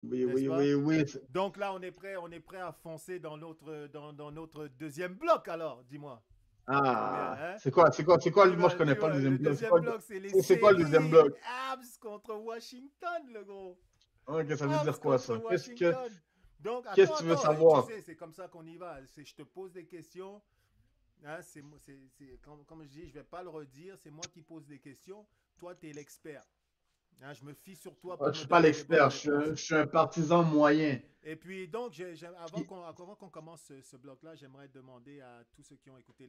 Oui, n'est-ce oui, pas? oui, oui. Donc là, on est prêt à foncer dans notre deuxième bloc alors, dis-moi. Combien, Ah, hein? moi je connais pas le deuxième Le bloc. deuxième bloc, c'est les C'est quoi le deuxième séries bloc? Habs contre Washington, le gros. Ok, ça veut Habs dire quoi contre ça? Washington. Donc, Qu'est-ce que attends, tu veux attends, et tu savoir? sais, c'est comme ça qu'on y va. Je te pose des questions. Hein, comme je dis, je vais pas le redire, c'est moi qui pose des questions. Toi, tu es l'expert. Hein, je me fie sur toi Ouais, pour je me suis pas donner les bonnes l'expert, réponses. je suis un partisan moyen. Et puis, donc, Qui- avant qu'on commence ce bloc-là, j'aimerais demander à tous ceux qui ont écouté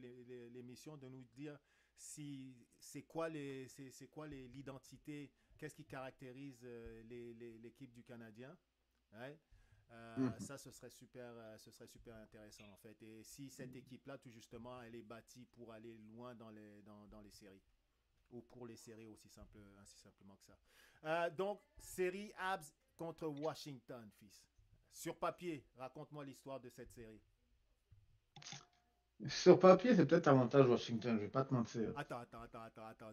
l'émission de nous dire si c'est quoi l'identité, qu'est-ce qui caractérise l'équipe du Canadien. Ouais. Mhm. Ce serait super intéressant en fait. Et si cette équipe-là, tout justement, elle est bâtie pour aller loin dans les séries ou pour les séries aussi simplement que ça. Donc, série Habs contre Washington, fils. Sur papier, raconte-moi l'histoire de cette série. Sur papier, c'est peut-être avantage Washington, je vais pas te mentir. Attends.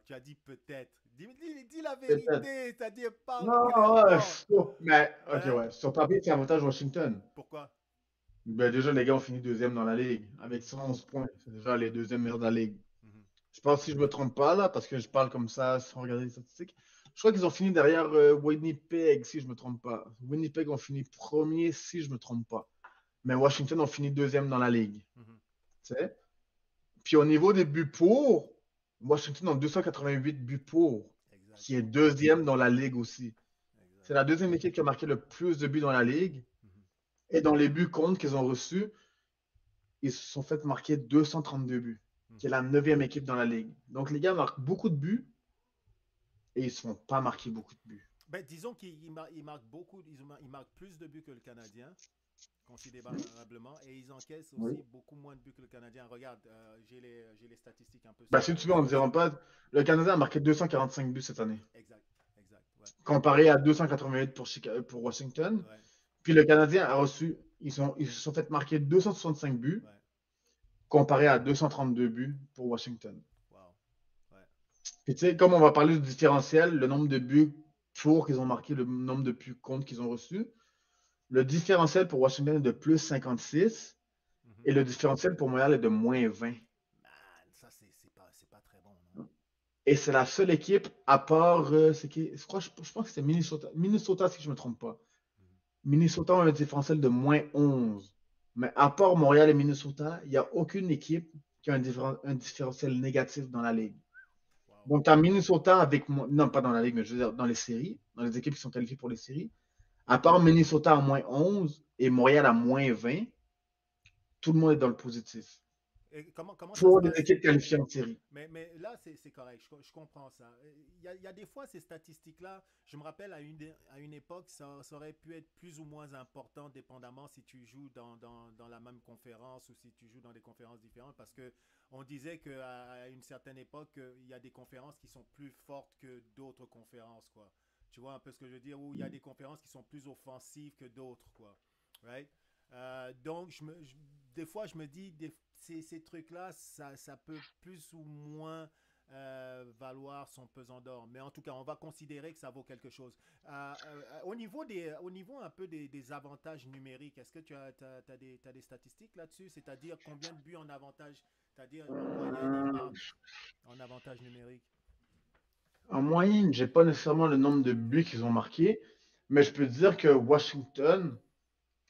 Tu as dit peut-être. Dis la Peut-être. vérité, c'est-à-dire parle Non, ouais, clairement. mais ok, Hein? ouais. Sur papier, c'est avantage Washington. Pourquoi? Ben, déjà, les gars ont fini deuxième dans la ligue avec 111 points. C'est déjà les deuxièmes meilleurs de la ligue. Mhm. Je pense si je me trompe pas là, parce que je parle comme ça sans regarder les statistiques. Je crois qu'ils ont fini derrière Winnipeg, si je me trompe pas. Winnipeg ont fini premier, si je me trompe pas. Mais Washington ont fini deuxième dans la ligue. Mhm. Tu sais? Puis au niveau des buts pour, Washington a 288 buts pour, Exact. qui est deuxième dans la ligue aussi. C'est Exact. la deuxième équipe qui a marqué le plus de buts dans la ligue. Mhm. Et dans les buts contre qu'ils ont reçus, ils se sont fait marquer 232 buts, qui est Mhm. la neuvième équipe dans la ligue. Donc les gars marquent beaucoup de buts et ils ne se font pas marquer beaucoup de buts. Ben, disons qu'ils marquent beaucoup, ils marquent plus de buts que le Canadien, considérablement, et ils encaissent Oui. aussi beaucoup moins de buts que le Canadien. Regarde, j'ai les statistiques un peu Bah, si tu veux, on ne sous les dira yeux. pas. Le Canada a marqué 245 buts cette année, Exact, exact, ouais, comparé à 288 pour Washington. ouais, Puis le Canadien a reçu, ils se sont fait marquer 265 buts, ouais, comparé à 232 buts pour Washington. wow, ouais. Puis tu sais, comme on va parler du différentiel, le nombre de buts pour qu'ils ont marqué, le nombre de buts contre qu'ils ont reçus, le différentiel pour Washington est de plus 56 Mhm. et le différentiel pour Montréal est de moins 20. Man, ça, c'est pas très bon, non? Et c'est la seule équipe, à part, je pense que c'est Minnesota. Minnesota, si je ne me trompe pas. Mhm. Minnesota a un différentiel de moins 11. Mais à part Montréal et Minnesota, il n'y a aucune équipe qui a un différentiel négatif dans la ligue. Wow. Donc, tu as Minnesota avec, non pas dans la ligue, mais je veux dire dans les séries, dans les équipes qui sont qualifiées pour les séries. À part Minnesota à moins 11 et Montréal à moins 20, tout le monde est dans le positif. Et comment ça se Pour les passe? équipes qualifiées en série. Mais là, c'est correct, je comprends ça. Il y a des fois, ces statistiques-là, je me rappelle à une époque, ça aurait pu être plus ou moins important, dépendamment si tu joues dans la même conférence ou si tu joues dans des conférences différentes, parce que on disait qu'à une certaine époque, il y a des conférences qui sont plus fortes que d'autres conférences, quoi. Tu vois un peu ce que je veux dire? Où il y a des conférences qui sont plus offensives que d'autres, quoi. Right? Donc, des fois, je me dis, ces trucs-là, ça peut plus ou moins valoir son pesant d'or. Mais en tout cas, on va considérer que ça vaut quelque chose. Au niveau un peu des avantages numériques, est-ce que t'as des statistiques là-dessus? C'est-à-dire combien de buts en avantage, c'est-à-dire en moyenne, ils marquent en avantage numérique? En moyenne, j'ai pas nécessairement le nombre de buts qu'ils ont marqués, mais je peux te dire que Washington,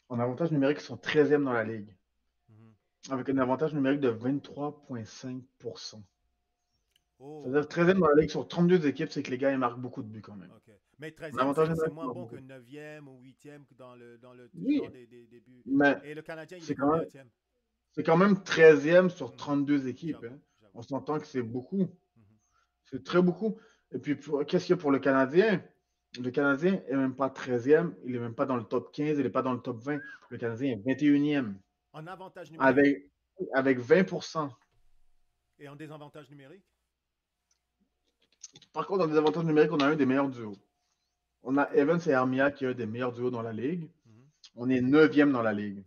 en avantage numérique, sont 13e dans la ligue, Mhm. avec un avantage numérique de 23,5%. Oh, C'est-à-dire 13e dans la ligue sur 32 équipes, c'est que les gars ils marquent beaucoup de buts quand même. ok. Mais Un treizième, avantage c'est numérique, moins ils marquent bon que beaucoup. neuvième ou huitième dans le genre Oui, des buts. mais Et le Canadien, il est c'est quand même, combien? c'est quand même 13e sur Mhm. 32 équipes, J'avoue, hein. On j'avoue. s'entend que c'est beaucoup. Mhm. C'est très beaucoup. Et puis, qu'est-ce qu'il y a pour le Canadien? Le Canadien n'est même pas 13e, il n'est même pas dans le top 15, il n'est pas dans le top 20. Le Canadien est 21e, En avantage numérique avec, avec 20%. et en désavantage numérique? Par contre, dans les avantages numériques, on a un des meilleurs duos. On a OK. Evans et Armia qui est un des meilleurs duos dans la ligue. Mhm. On est 9e dans la ligue,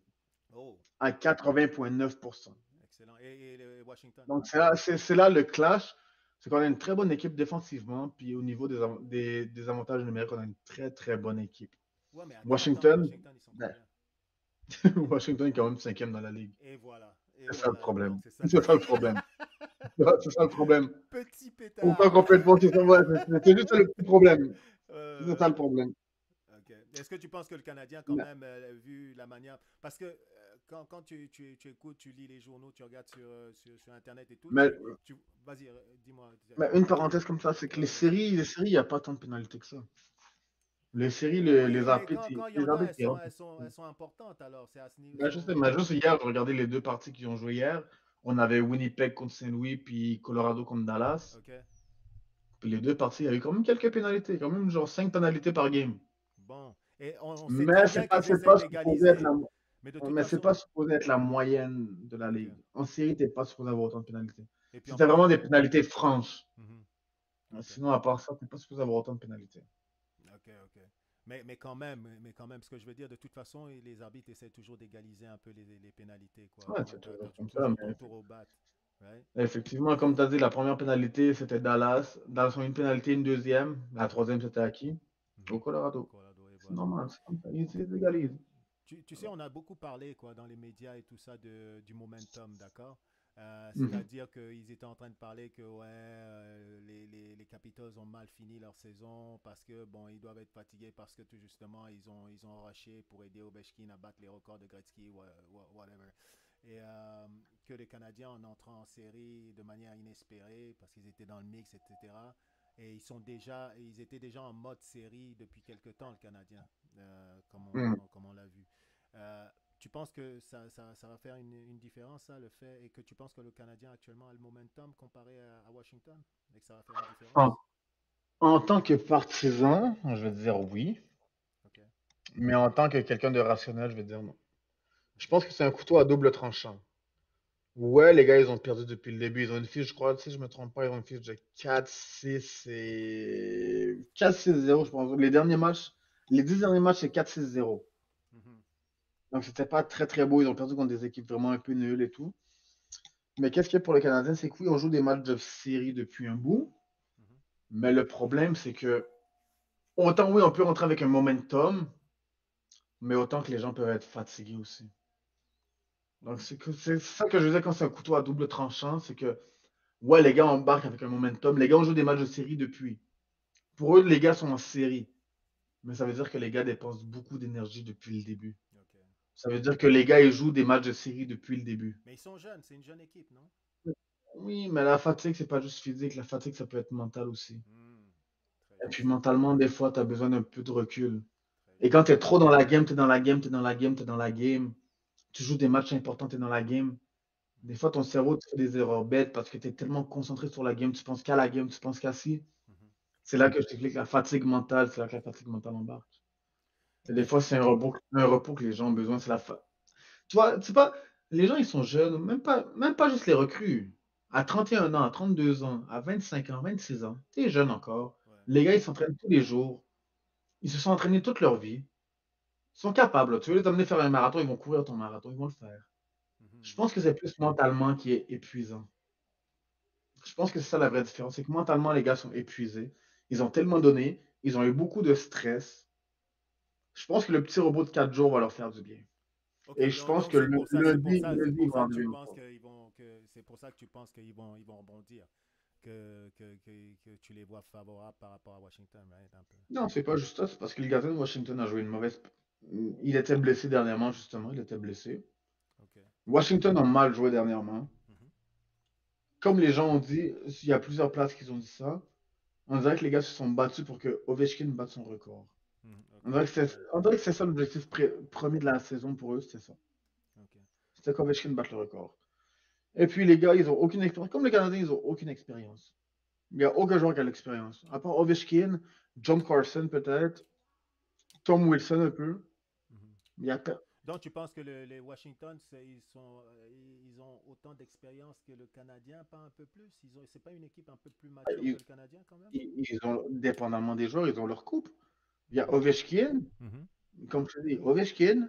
Oh, à 80,9%. excellent. Et le Washington? Donc, c'est là le clash. C'est qu'on a une très bonne équipe défensivement, puis au niveau des avantages numériques, on a une très, très bonne équipe. Ouais, mais attends, Washington, Washington, ils sont ben, combien? Washington est quand même cinquième dans la ligue. Et voilà. Et C'est ça le voilà. Donc, problème. c'est ça le C'est ça le problème. C'est ça le problème. petit Ou pas pétard. complètement, c'est ça, ouais, c'est juste ça le petit problème. C'est ça le Euh, problème. ok. Est-ce que tu penses que le Canadien, quand Mais, même, vu la manière. Parce que quand tu écoutes, tu lis les journaux, tu regardes sur Internet et tout, mais, vas-y, dis-moi. mais une parenthèse comme ça, c'est que Ouais, vas-y. les séries, il n'y a pas tant de pénalités que ça. Les séries, les Oui, mais arbitres, quand il y les en a, arbitres, elles sont importantes alors. C'est à ce niveau. ben, je sais, mais juste hier, je regardais les deux parties qui ont joué hier. On avait Winnipeg contre Saint-Louis, puis Colorado contre Dallas. Ok. Puis les deux parties, il y avait quand même quelques pénalités, quand même genre 5 pénalités par game. Bon. Et on sait Mais très bien qu'ils c'est essayent pas supposé être d'égaliser. la, Mais de toute mais c'est pas façon. supposé être la moyenne de la Ok. ligue. En série, t'es pas supposé avoir autant de pénalités. Et puis en C'était plus. vraiment des pénalités franches. Mhm. Ok. Sinon, à part ça, t'es pas supposé avoir autant de pénalités. Ok, ok. Mais quand même, ce que je veux dire, de toute façon, les arbitres essaient toujours d'égaliser un peu les pénalités, quoi. Ouais, Donc, c'est tu toujours as comme ça. toujours ton Mais tour au bat. Right? effectivement, comme tu as dit, la première pénalité, c'était Dallas. Dallas ont une pénalité, une deuxième. La troisième, c'était à qui? Au Mhm. Au Colorado. Colorado, et C'est voilà. normal, c'est comme ça. Ils égalisent. Tu sais, on a beaucoup parlé quoi, dans les médias et tout ça du momentum, d'accord? Mhm. C'est-à-dire qu'ils étaient en train de parler que ouais, les Capitals ont mal fini leur saison parce que bon, ils doivent être fatigués parce que tout justement ils ont rushé pour aider Ovechkin à battre les records de Gretzky, whatever. Et que les Canadiens en entrant en série de manière inespérée parce qu'ils étaient dans le mix, etc. Et ils étaient déjà en mode série depuis quelque temps, le Canadien, Mhm. comme on l'a vu. Euh, Tu penses que ça va faire une différence, ça, le fait, et que tu penses que le Canadien actuellement a le momentum comparé à Washington, et que ça va faire une En, différence? en tant que partisan, je vais dire oui. Ok. Mais en tant que quelqu'un de rationnel, je vais dire non. Je pense que c'est un couteau à double tranchant. Ouais, les gars, ils ont perdu depuis le début. Ils ont une fiche, je crois, si je me trompe pas, ils ont une fiche de 4-6-0, je pense. Les derniers matchs, les 10 derniers matchs, c'est 4-6-0. Mhm, Donc, c'était pas très, très beau. Ils ont perdu contre des équipes vraiment un peu nulles et tout. Mais qu'est-ce qu'il y a pour les Canadiens? C'est que oui, on joue des matchs de série depuis un bout. mhm. Mais le problème, c'est que autant, oui, on peut rentrer avec un momentum, mais autant que les gens peuvent être fatigués aussi. Donc, c'est ça que je veux dire quand c'est un couteau à double tranchant, c'est que ouais, les gars embarquent avec un momentum. Les gars ont joué des matchs de série depuis. Pour eux, les gars sont en série. Mais ça veut dire que les gars dépensent beaucoup d'énergie depuis le début. Ok. Ça veut dire que les gars, ils jouent des matchs de série depuis le début. Mais ils sont jeunes, c'est une jeune équipe, non? Oui, mais la fatigue, c'est pas juste physique. La fatigue, ça peut être mental aussi. Hmm, très Et puis juste, mentalement, des fois, tu as besoin d'un peu de recul. très Et quand juste. tu es trop dans la game, tu es dans la game, tu es dans la game, tu es dans la game. Tu joues des matchs importants, tu es dans la game. Des Mhm, fois, ton cerveau te fait des erreurs bêtes parce que tu es tellement concentré sur la game, tu penses qu'à la game, tu penses qu'à ci. mhm. C'est là que je t'explique la fatigue mentale, c'est là que la fatigue mentale embarque. Et des Tu, fois, c'est un repos que les gens ont besoin. Tu vois, c'est pas. Les gens, ils sont jeunes, même pas juste les recrues. À 31 ans, à 32 ans, à 25 ans, 26 ans, t'es jeune encore. ouais. Les gars, ils s'entraînent tous les jours. Ils se sont entraînés toute leur vie. Ils sont capables. Tu veux les amener faire un marathon, ils vont courir ton marathon, ils vont le faire. Je Mhm. pense que c'est plus mentalement qui est épuisant. Je pense que c'est ça la vraie différence. C'est que mentalement, les gars sont épuisés. Ils ont tellement donné. Ils ont eu beaucoup de stress. Je pense que le petit robot de 4 jours va leur faire du bien. Ok, Et je pense donc que lundi, c'est ils pour vont ça en que tu devenir penses fort. c'est pour ça que tu penses ils vont rebondir, que tu les vois favorables par rapport à Washington, right, un peu. Non, c'est pas juste ça. C'est parce que le gardien de Washington a joué une mauvaise. Il était blessé dernièrement, justement. Il était blessé. Ok. Washington a mal joué dernièrement. Mhm, Comme les gens ont dit, il y a plusieurs places qui ont dit ça. On dirait que les gars se sont battus pour que Ovechkin batte son record. mhm, ok, ouais, On dirait que c'est ça l'objectif premier de la saison pour eux, c'était ça. ok. C'était qu'Ovechkin batte le record. Et puis les gars, ils ont aucune expérience. Comme les Canadiens, ils ont aucune expérience. Il n'y a aucun joueur qui a l'expérience. À part Ovechkin, John Carson peut-être, Tom Wilson un peu. Mhm. Il y a Donc tu penses que les Washington, ils ont autant d'expérience que le Canadien, pas un peu plus? C'est pas une équipe un peu plus mature que ils, le Canadien quand même? ils ont, dépendamment des joueurs, ils ont leur coupe. Il y a Mhm, Ovechkin, mhm, comme je te dis, Ovechkin,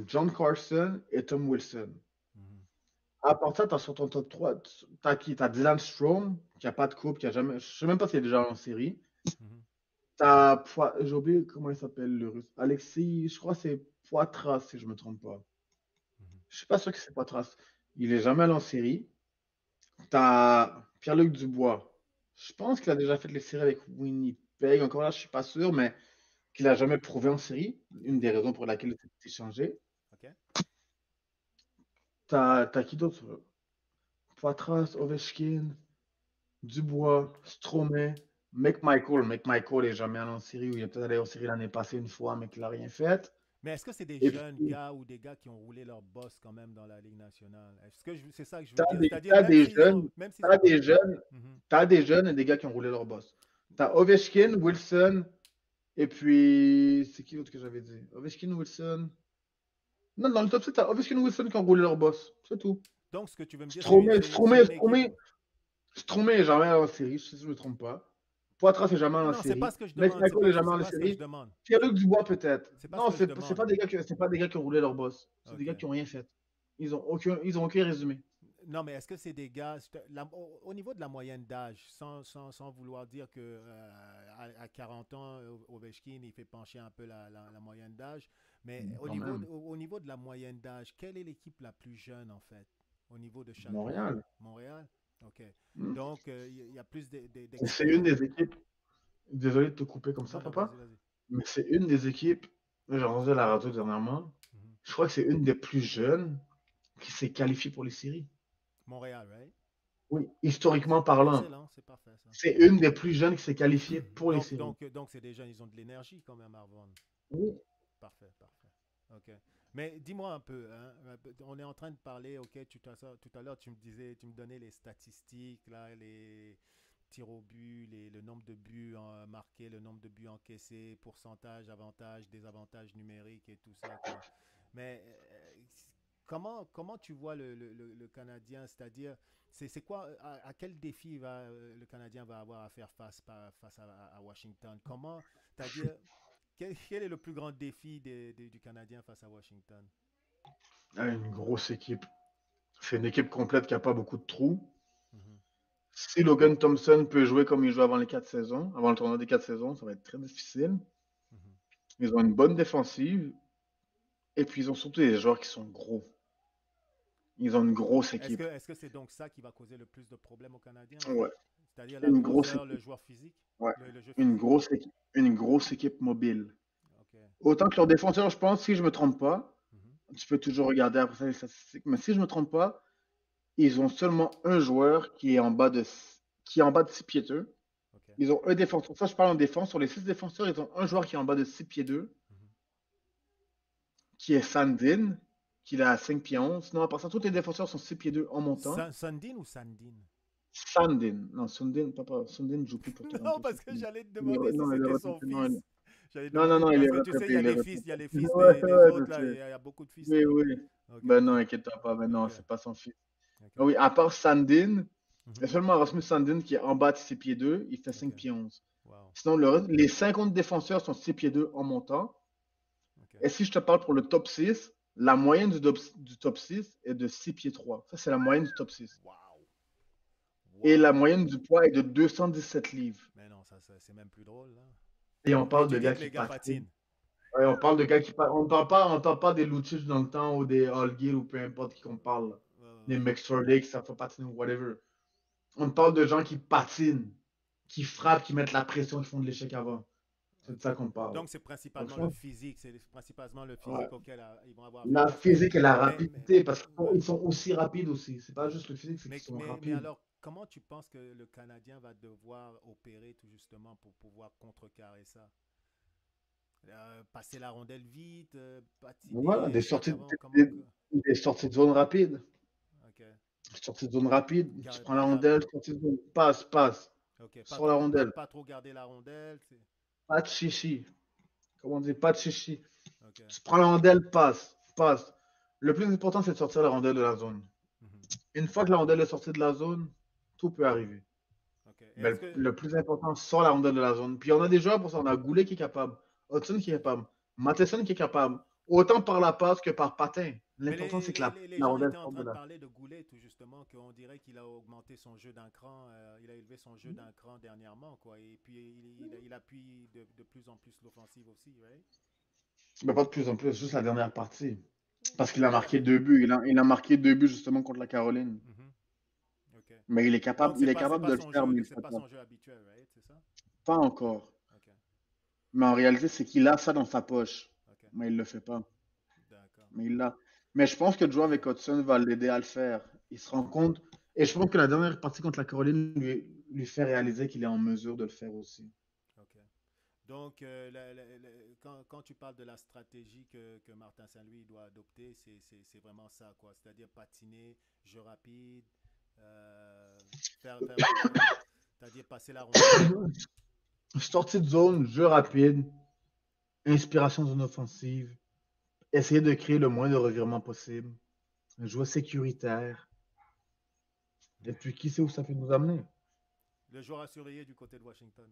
John Carson et Tom Wilson. mhm, À part ça, t'as sur ton top 3, t'as qui? T'as Dylan Strome, qui a pas de coupe, qui a jamais. Je sais même pas s'il est déjà en série. mhm. J'ai oublié comment il s'appelle le russe. Alexis, je crois que c'est Poitras, si je me trompe pas. Mhm. Je suis pas sûr que c'est Poitras. Il est jamais allé en série. T'as Pierre-Luc Dubois. Je pense qu'il a déjà fait les séries avec Winnipeg. Encore là, je suis pas sûr, mais qu'il a jamais prouvé en série. Une des Ok, raisons pour laquelle il a été changé. ok. T'as qui d'autre? Poitras, Ovechkin, Dubois, Stromae, McMichael. McMichael est jamais allé en série, ou il est peut-être allé en série l'année passée une fois, mais qu'il n'a rien fait. Mais est-ce que c'est des Et jeunes puis, gars ou des gars qui ont roulé leur boss quand même dans la Ligue nationale? Est-ce que c'est ça que je veux t'as dire? des, C'est-à-dire t'as même des s'ils jeunes, ont, même s'ils t'as ont pas. des jeunes, Mhm. t'as des jeunes et des gars qui ont roulé leur boss. T'as Ovechkin, Wilson, et puis, c'est qui l'autre que j'avais dit? Ovechkin, Wilson. Non, dans le top 7, t'as Ovechkin, Wilson qui ont roulé leur boss. C'est tout. Donc, ce que tu veux me dire, Stromae, c'est Stromae, une équipe. Stromae, Stromae est jamais allé en série, si je ne me trompe pas. Poitras est jamais allé en Non, c'est pas série. ce que je demande. McMichael est jamais C'est allé en pas ce que je série. demande. Pierre-Luc Dubois peut-être. C'est pas ce Non, que je c'est demande. pas des gars c'est pas des gars qui ont roulé leur boss. C'est des Ok. gars qui ont rien fait. Ils ont aucun résumé. Non, mais est-ce que c'est des gars, au niveau de la moyenne d'âge, sans vouloir dire que à 40 ans, Ovechkin, il fait pencher un peu la moyenne d'âge, mais Quand même. au niveau de la moyenne d'âge, quelle est l'équipe la plus jeune en fait, au niveau de chaque joueur? Montréal. Montréal? Ok. Hmm. Donc, il y a plus C'est une d'expérience. des équipes. Désolé de te couper comme ça, Non, non, papa. vas-y, vas-y. Mais c'est une des équipes. J'ai entendu à la radio dernièrement. Mhm. Je crois que c'est une des plus jeunes qui s'est qualifiée pour les séries. Montréal, right? Oui, historiquement parlant. Excellent, c'est parfait ça. C'est une des plus jeunes qui s'est qualifiée pour les séries. Donc c'est des jeunes, ils ont de l'énergie quand même, Arvon. Oui. Parfait, parfait. OK. Mais dis-moi un peu, hein, on est en train de parler, OK, tout à l'heure, tu me disais, tu me donnais les statistiques, là, les tirs au but, le nombre de buts marqués, le nombre de buts encaissés, pourcentage, avantage, désavantage numérique et tout ça, quoi. Mais comment tu vois le Canadien, c'est-à-dire, c'est quoi, à quel défi le Canadien va avoir à faire face à Washington? Comment, c'est-à-dire, quel est le plus grand défi du Canadien face à Washington? Ah, une grosse équipe. C'est une équipe complète qui n'a pas beaucoup de trous. Mhm, Si Logan Thompson peut jouer comme il jouait avant les 4 saisons, avant le tournoi des 4 saisons, ça va être très difficile. mhm. Ils ont une bonne défensive et puis ils ont surtout des joueurs qui sont gros. Ils ont une grosse équipe. Est-ce que c'est donc ça qui va causer le plus de problèmes aux Canadiens, en fait? Ouais, C'est-à-dire la une grosse grosseur, le équipe. joueur physique, Ouais, le jeu une physique? grosse équipe. Une grosse équipe mobile. OK. Autant que leurs défenseurs, je pense, si je me trompe pas, Mhm. tu peux toujours regarder après ça les statistiques, mais si je me trompe pas, ils ont seulement un joueur qui est en bas de 6 pieds 2. OK. Ils ont un défenseur. Ça, je parle en défense. Sur les 6 défenseurs, ils ont un joueur qui est en bas de 6 pieds 2, Mhm. qui est Sandin, qui est à 5 pieds 11. Sinon, à part ça, tous les défenseurs sont 6 pieds 2 en montant. Sandin ou Sandin? Sandin. Non, Sundin, papa. Sundin ne joue plus pour Non, Toronto. parce C'est que fini. j'allais te demander si Non, il est c'était son retraité. Non, fils. J'allais non, non, demander, non, il parce est que tu sais, retraité. Il est retraité. il y a les fils Ouais, des ouais, autres, je là, sais. il y a beaucoup de fils, Oui, là. oui. OK, Ben OK, non, inquiète-toi pas. Ben non, OK, c'est pas son fils. OK. Ah oui, à part Sandin, il y a Mhm. seulement Rasmus Sandin qui est en bas de 6 pieds 2. Il fait OK, 5 pieds 11. wow, Sinon, les 50 défenseurs sont 6 pieds 2 en montant. OK, Et si je te parle pour le top 6, la moyenne du top 6 est de 6 pieds 3. Ça, c'est la moyenne du top 6. wow, Et la wow. moyenne du poids est de 217 livres. Mais non, c'est même plus drôle, là. Et on Et parle tu de dis gars que qui les gars patinent. patinent. Ouais, on parle de gars on parle pas des Lucic dans le temps ou des Allgill ou peu importe qui qu'on parle. Là. Ouais, ouais, Des ouais. McSorley qui savent pas patiner ou whatever. On parle de gens qui patinent, qui frappent, qui mettent la pression, qui font de l'échec avant. C'est de OK. ça qu'on parle. Donc, c'est Donc, principalement je le pense, physique. C'est principalement le ouais. physique auquel ils vont avoir à faire La face. Mais, physique et la mais, rapidité, parce ouais, qu'ils sont aussi rapides aussi. C'est pas ouais. juste le physique, c'est qu'ils sont Mais rapides. alors, comment tu penses que le Canadien va devoir opérer tout justement pour pouvoir contrecarrer ça? Passer la rondelle vite, Voilà, patiner, comment que... des sorties de zone rapides. OK. Sortie de zone rapide. Tu prends la Pas rondelle, sortie de zone, passe, passe. OK. Sur la rondelle. Pas trop garder la rondelle. Pas de chichi. Comment on dit, pas de chichi. OK. Tu prends la rondelle, passe, passe. Le plus important, c'est de sortir la rondelle de la zone. Mhm. Une fois que la rondelle est sortie de la zone, tout peut arriver. OK. Mais le plus important, sort la rondelle de la zone. Puis on a des joueurs pour ça. On a Goulet qui est capable, Hudson qui est capable, Matheson qui est capable. Autant par la passe que par patin. Mais L'important, c'est que les la gens rondelle étaient en sorte de train de là. parler de Goulet, tout justement, qu'on dirait qu'il a augmenté son jeu d'un cran, il a élevé son jeu d'un cran dernièrement, quoi. Et puis il appuie de plus en plus l'offensive aussi, right? Mais pas de plus en plus, juste la dernière partie. Parce qu'il a marqué Ouais. 2 buts. Il a marqué 2 buts justement contre la Caroline. Mhm. Ok. Mais Donc il est capable de le faire, mais il le c'est fait pas pas. son jeu habituel, right? C'est ça? Pas encore. Ok. Mais en réalité, c'est qu'il a ça dans sa poche. Ok. Mais il le fait pas. D'accord. Mais il l'a. Mais je pense que de jouer avec Hudson va l'aider à le faire. Il se rend compte. Et je pense que la dernière partie contre la Caroline lui fait réaliser qu'il est en mesure de le faire aussi. Ok. Donc, quand tu parles de la stratégie que Martin Saint-Louis doit adopter, c'est vraiment ça, quoi. C'est-à-dire patiner, jeu rapide, euh, c'est-à-dire passer la rondelle. Sortie de zone, jeu rapide, inspiration zone offensive, essayer de créer le moins de revirements possible, jouer sécuritaire. Et puis, qui sait où ça peut nous amener? Le joueur à surveiller du côté de Washington.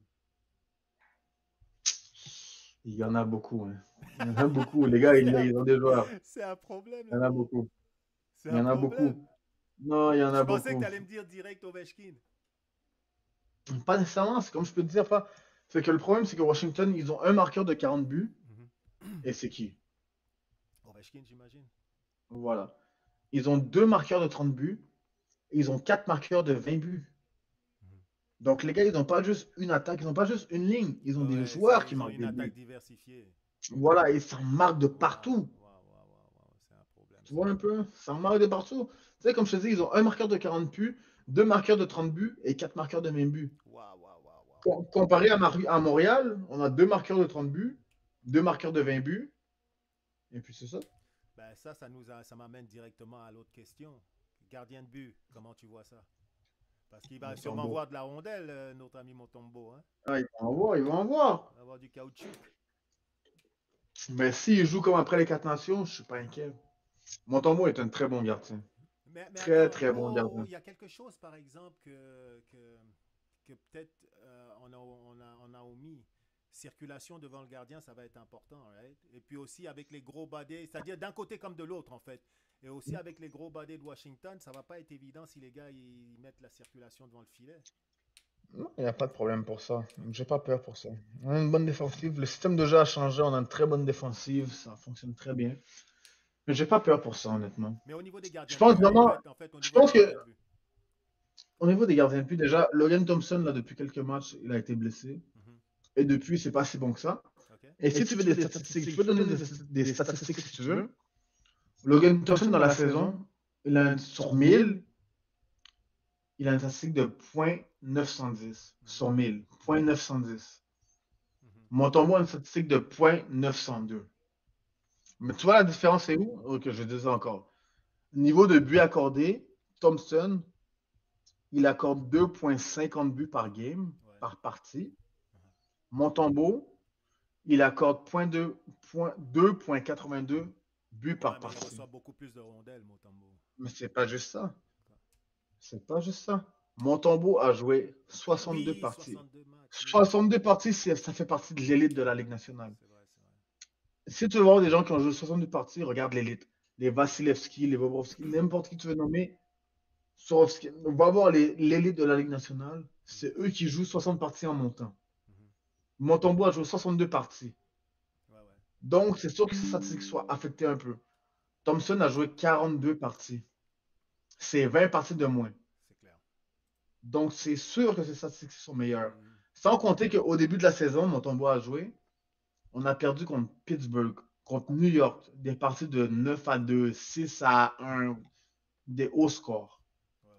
Il y en a beaucoup. Hein. Il y en a beaucoup. Les gars, C'est un, ils ont des joueurs. c'est un problème, Il y en a là-bas. beaucoup. C'est Il y un en a problème. beaucoup. Non, il y en Je a pensais que tu beaucoup. allais me dire direct Ovechkin. Pas nécessairement, c'est comme je peux te dire, pas. C'est que le problème, c'est que Washington, ils ont un marqueur de 40 buts. Mhm. Et c'est qui? Ovechkin, j'imagine. Voilà. Ils ont deux marqueurs de 30 buts. Et ils ont quatre marqueurs de 20 buts. Mhm. Donc les gars, ils n'ont pas juste une attaque, ils n'ont pas juste une ligne. Ils ont Ouais, des ouais, joueurs qui ils ont marquent une des attaque buts. diversifiée. Voilà, et ça marque de Waouh, partout. waouh, waouh, waouh, waouh, c'est un problème, Tu ça. vois un peu? Ça marque de partout. Tu sais, comme je te dis, ils ont un marqueur de 40 buts, deux marqueurs de 30 buts et quatre marqueurs de 20 buts. Waouh, waouh, waouh, waouh. Comparé à Montréal, on a deux marqueurs de 30 buts, deux marqueurs de 20 buts, et puis c'est ça. Ben ça m'amène directement à l'autre question. Gardien de but, comment tu vois ça? Parce qu'il va sûrement Montembeau. voir de la rondelle, notre ami Montombo, hein? Ah, ils vont en voir, ils vont en voir. Il va avoir du caoutchouc. Mais s'il joue comme après les quatre nations, je suis pas inquiet. Montembeau est un très bon gardien. Mais Très, attends, très bon gardien. il y a quelque chose, par exemple, que peut-être on a omis. Circulation devant le gardien, ça va être important, right? Et puis aussi avec les gros badés, c'est-à-dire d'un côté comme de l'autre, en fait. Et aussi avec les gros badés de Washington, ça va pas être évident si les gars ils mettent la circulation devant le filet. Non, il n'y a pas de problème pour ça. J'ai pas peur pour ça. On a une bonne défensive. Le système de jeu a changé. On a une très bonne défensive. Ça fonctionne très bien. Mais j'ai pas peur pour ça, honnêtement. Mais au niveau des Je gardiens de pense but, vraiment. au Je niveau des pense que gardiens de but. au niveau des gardiens de but, déjà, Logan Thompson, là, depuis quelques matchs, il a été blessé. Mhm. Et depuis, c'est pas si bon que ça. OK? Et si tu veux des statistiques, je peux donner des statistiques si tu veux. Logan Thompson, dans la saison, sur 1000, il a une statistique de 0.910 Mhm. sur 1000. 0.910. Mhm. Montembeau a une statistique de 0.902. Mais tu vois la différence c'est où? Ok, je dis ça encore. Niveau de buts accordés, Thompson, il accorde 2,50 buts par game, Ouais. par partie. Mhm. Montembeau, il accorde 2,82 buts Ouais, par mais il partie. reçoit beaucoup plus de rondelles, Motambo. Mais c'est pas juste ça. C'est pas juste ça. Montembeau a joué 62 Oui, parties. 62 matchs, oui. 62 parties, ça fait partie de l'élite de la Ligue nationale. C'est vrai, c'est vrai. Si tu veux voir des gens qui ont joué 62 parties, regarde l'élite. Les Vasilevski, les Bobrovski, n'importe qui tu veux nommer, sauf on va voir l'élite de la Ligue nationale. Mhm. C'est eux qui jouent 60 parties en montant. Mhm. Montembeau a joué 62 parties. Ouais, ouais, Donc, c'est sûr que ses statistiques soient affectées un peu. Thompson a joué 42 parties. C'est 20 parties de moins. c'est clair. Donc, c'est sûr que ses statistiques sont meilleures. Mhm. Sans compter qu'au début de la saison, Montembeau a joué. On a perdu contre Pittsburgh, contre New York, des parties de 9-2, 6-1, des hauts scores Ouais, ouais.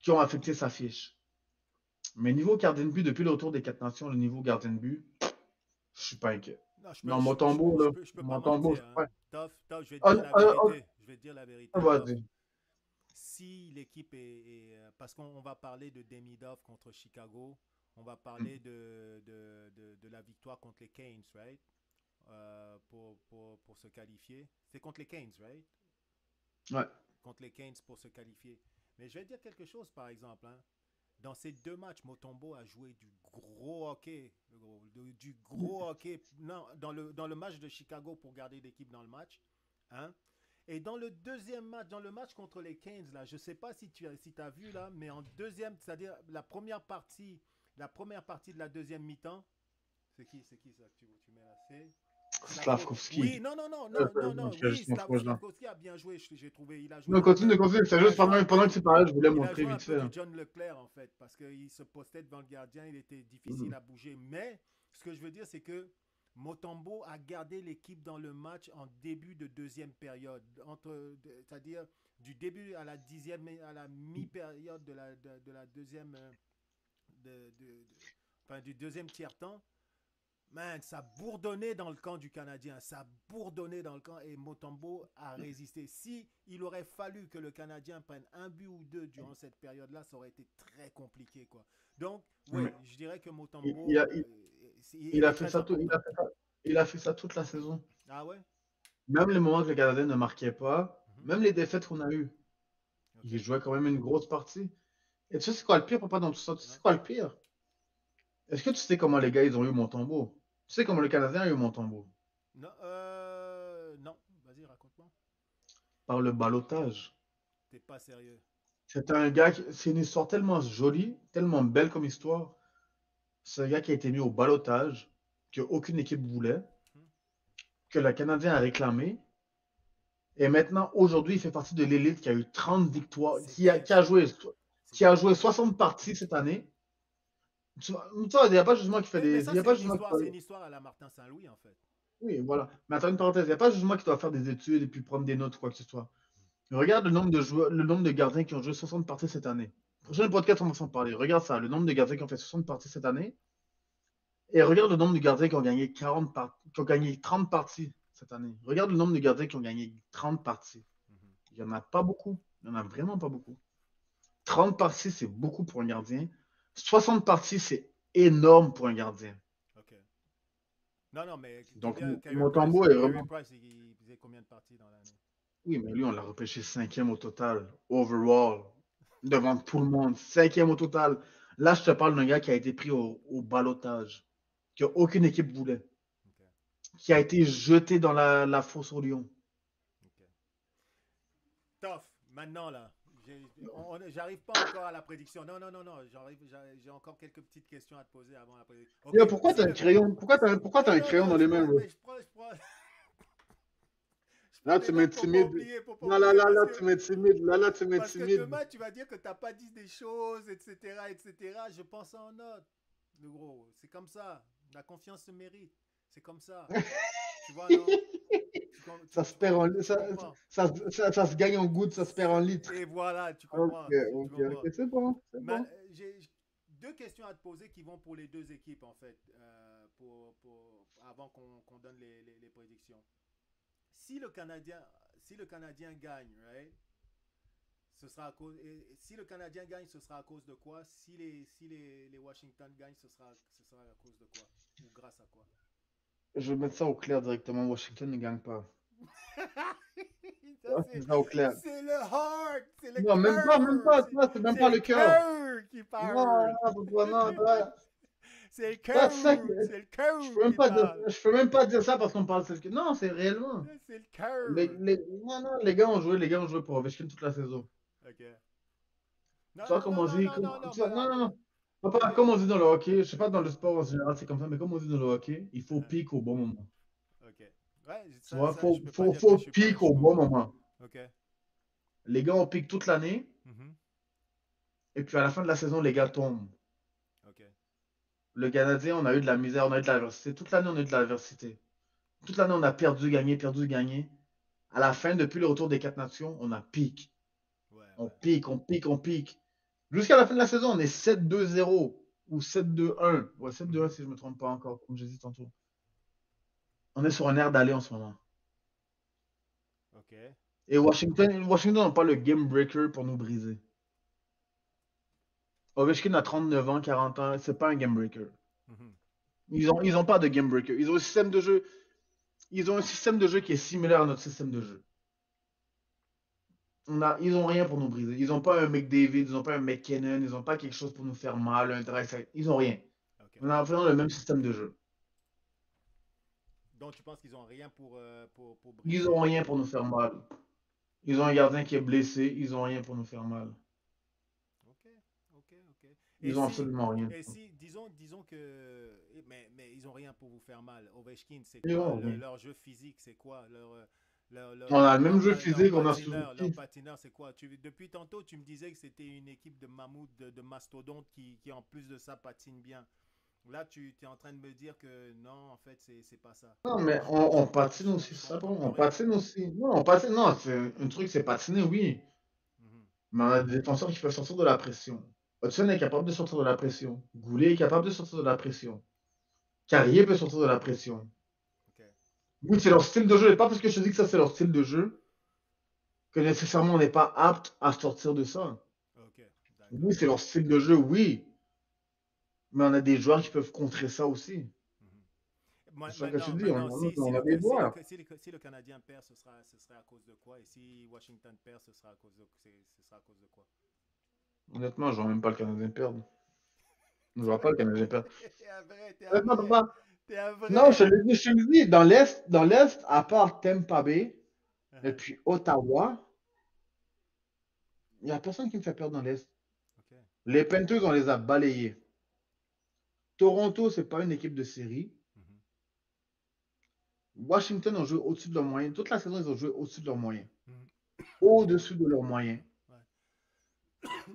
qui ont affecté sa fiche. Mais niveau gardien de but, depuis le retour des quatre nations, le niveau gardien de but, je suis pas inquiet. Non, Non, Montembeau, là, je peux pas Montembeau, mentir, c'est hein. pas. Tough, je vais te Ah, dire la ah, vérité. Je vais te dire la ah, vérité, Tough. vas-y. Si l'équipe parce qu'on va parler de Demidov contre Chicago, on va parler de la victoire contre les Canes, right? Pour se qualifier. C'est contre les Canes, right? Ouais. Contre les Canes pour se qualifier. Mais je vais dire quelque chose, par exemple, hein. Dans ces deux matchs, Motombo a joué du gros hockey. Du gros hockey. Non, dans le match de Chicago pour garder l'équipe dans le match, Hein? Et dans le deuxième match, dans le match contre les Canes, là, je ne sais pas si tu as, si t'as vu là, mais en deuxième, c'est-à-dire la première partie de la deuxième mi-temps, c'est qui ça que tu mets là? C'est Slavkovski. Oui, non, non, non, non, non, Non, non. je fais Oui, juste mon proche là. Slavkovski a bien joué, j'ai trouvé. Il a joué Non, un continue, peu, continue. C'est il a juste joué un pendant peu que tu parlais, je voulais il a montrer joué un vite peu fait, du là. John Leclerc en fait, parce qu'il se postait devant le gardien, il était difficile Mhm. à bouger. Mais ce que je veux dire, c'est que Motombo a gardé l'équipe dans le match en début de deuxième période, c'est-à-dire du début à la dixième, à la mi-période de la deuxième, enfin, du deuxième tiers-temps. Man, ça bourdonnait dans le camp du Canadien. Ça bourdonnait dans le camp et Motombo a résisté. Si il aurait fallu que le Canadien prenne un but ou deux durant cette période-là, ça aurait été très compliqué, quoi. Donc, Mais oui, je dirais que il, Motombo, il a, il il est a fait très ça tout, important. il a fait ça toute la saison. Ah ouais? Même les moments que le Canadien ne marquait pas, Mhm. même les défaites qu'on a eues, Ok. il jouait quand même une grosse partie. Et tu sais, c'est quoi le pire, papa, dans tout ça? Tu sais Non? quoi le pire? Est-ce que tu sais comment les gars, ils ont eu mon tombeau? Tu sais comment le Canadien a eu mon tombeau? Non, non. Vas-y, raconte-moi. Par le balotage. T'es pas sérieux. C'est un gars, c'est une histoire tellement jolie, tellement belle comme histoire. C'est un gars qui a été mis au balotage, qu'aucune équipe voulait, Mhm. que le Canadien a réclamé. Et maintenant, aujourd'hui, il fait partie de l'élite qui a eu 30 victoires, C'était, qui a c'était joué quoi? 60 parties cette année. Il n'y a pas juste moi qui fait des. Mais Il ça, n'y a pas juste moi qui c'est doit. une histoire à la Martin Saint-Louis, en fait. Oui, voilà. Mais attends une parenthèse, il n'y a pas juste moi qui dois faire des études et puis prendre des notes ou quoi que ce soit. Regarde le nombre de joueurs, le nombre de gardiens qui ont joué 60 parties cette année. Prochain podcast, on va s'en parler. Regarde ça, le nombre de gardiens qui ont fait 60 parties cette année. Et regarde le nombre de gardiens qui ont gagné qui ont gagné 30 parties cette année. Regarde le nombre de gardiens qui ont gagné 30 parties. Mhm. Il n'y en a pas beaucoup. Il n'y en a vraiment pas beaucoup. 30 parties, c'est beaucoup pour un gardien. 60 parties, c'est énorme pour un gardien. Ok. Non, non, mais Donc, Price, Montembeau est Carey vraiment. Price, il faisait combien de parties dans l'année? Oui, mais lui, on l'a repêché cinquième au total, overall, devant tout le monde. Cinquième au total. Là, je te parle d'un gars qui a été pris au balotage, qu'aucune équipe voulait, Ok, qui a été jeté dans la fosse au lion. ok. Tough, maintenant là, j'arrive pas encore à la prédiction. Non, non, non, non, j'ai encore quelques petites questions à te poser avant la prédiction. Ok, Yo, pourquoi si t'as un le... crayon? Pourquoi t'as Non, un non, crayon non, dans les mains, bro? je prends Là, des tu notes m'intimides. pour pas Là, là, oublier là, là, tu m'intimides. Là, là, tu parce que m'intimides. demain tu vas dire que t'as pas dit des choses, etc., etc. Je pense en note, le gros. C'est comme ça. La confiance se mérite. C'est comme ça. Tu vois, non? Ça se perd en, Tu comprends. ça se gagne en gouttes, ça se perd en litres. Et voilà, tu Ok, comprends. Tu ok, comprends. c'est bon, c'est bon. J'ai deux questions à te poser qui vont pour les deux équipes, en fait, avant qu'on donne les prédictions. Si le Canadien, si le Canadien gagne, right, ce sera à cause, et si le Canadien gagne, ce sera à cause de quoi? Si les Washington gagnent, ce sera à cause de quoi? Ou grâce à quoi? Je vais mettre ça au clair directement. Washington ne gagne pas. Ça, Ouais, c'est ça au clair. c'est le heart, c'est le Non, même cœur, pas, ça, c'est même c'est pas le le cœur. cœur qui Non, parle. non, non, non, C'est le ça, ça, cœur, c'est le cœur qui parle. je peux même pas dire ça parce qu'on parle de. Non, c'est réellement. C'est le cœur. Non, non, les gars ont joué pour Ovechkin toute la saison. Ok. Non, Tu vois non, non, comment on non, dit, non, non, non, tu vois, mais non, non, non. ok. Papa, comme on dit dans le hockey, je sais pas dans le sport en général, c'est comme ça, mais comme on dit dans le hockey, il faut pique au bon moment. Ok. Ouais, Tu vois, ça, je peux pas dire que faut je suis pas, pique je suis au pas au bon courant. moment. Ok. Les gars, on pique toute l'année, Mhm. et puis à la fin de la saison, les gars tombent. Ok. Le Canadien, on a eu de la misère, on a eu de l'adversité. Toute l'année, on a eu de l'adversité. Toute l'année, on a perdu, gagné, perdu, gagné. À la fin, depuis le retour des quatre nations, on a pique. Ouais, On ouais. pique, on pique, on pique. Jusqu'à la fin de la saison, on est 7-2-0 ou 7-2-1. Ouais, 7-2-1 Mhm. si je ne me trompe pas encore, comme j'ai dit tantôt. On est sur un air d'aller en ce moment. Ok. Et Washington n'a pas le game breaker pour nous briser. Ovechkin a 39 ans, 40 ans, c'est pas un game breaker. Mhm. Ils ont pas de game breaker. Ils ont un système de jeu. Ils ont un système de jeu qui est similaire à notre système de jeu. Ils ont rien pour nous briser. Ils ont pas un McDavid, ils ont pas un McKinnon, ils ont pas quelque chose pour nous faire mal, un drive. Ils ont rien. Ok. On a vraiment le même système de jeu. Donc, tu penses qu'ils n'ont rien pour Ils briser ont rien pour nous faire mal. Ils ont un gardien qui est blessé, ils ont rien pour nous faire mal. Ok, ok. Ils ont absolument rien. Et si, disons que, mais ils ont rien pour vous faire mal. Ovechkin, c'est Ils quoi? ont rien. Leur jeu physique, c'est quoi? On a le même jeu physique, on a Leur soutenu. patineur, c'est quoi? Depuis tantôt, tu me disais que c'était une équipe de mammouths, de mastodontes qui, en plus de ça, patine bien. Là, tu es en train de me dire que non, en fait, c'est pas ça. Non, mais on patine aussi, Je c'est ça, comprends bon, plus on rien. patine aussi. Non, on patine, non, c'est un truc, c'est patiner, oui. Mhm. Mais on a des défenseurs qui peuvent sortir de la pression. Hudson est capable de sortir de la pression. Goulet est capable de sortir de la pression. Carrier peut sortir de la pression. Ok, Oui, c'est leur style de jeu. Et pas parce que je te dis que ça, c'est leur style de jeu, que nécessairement on n'est pas apte à sortir de ça. ok, d'accord. Oui, c'est leur style de jeu, oui. Mais on a des joueurs qui peuvent contrer ça aussi. Mhm. C'est ça que je te dis, Maintenant, on a des joueurs. si le Canadien perd, ce serait à cause de quoi? Et si Washington perd, ce sera à cause de quoi? Honnêtement, je vois même pas le Canadien perdre. Je vois pas le Canadien perdre. T'es un Honnêtement, vrai, papa. t'es un Non, je vrai. te le dis, dans l'Est, à part Tampa Bay et Uh-huh. puis Ottawa, il n'y a personne qui me fait perdre dans l'Est. Ok. Les Panthers, on les a balayés. Toronto, c'est pas une équipe de série. Mhm. Washington ont joué au-dessus de leurs moyens. Toute la saison, ils ont joué au-dessus de leurs moyens. Mhm. Au-dessus de leurs moyens. Ouais.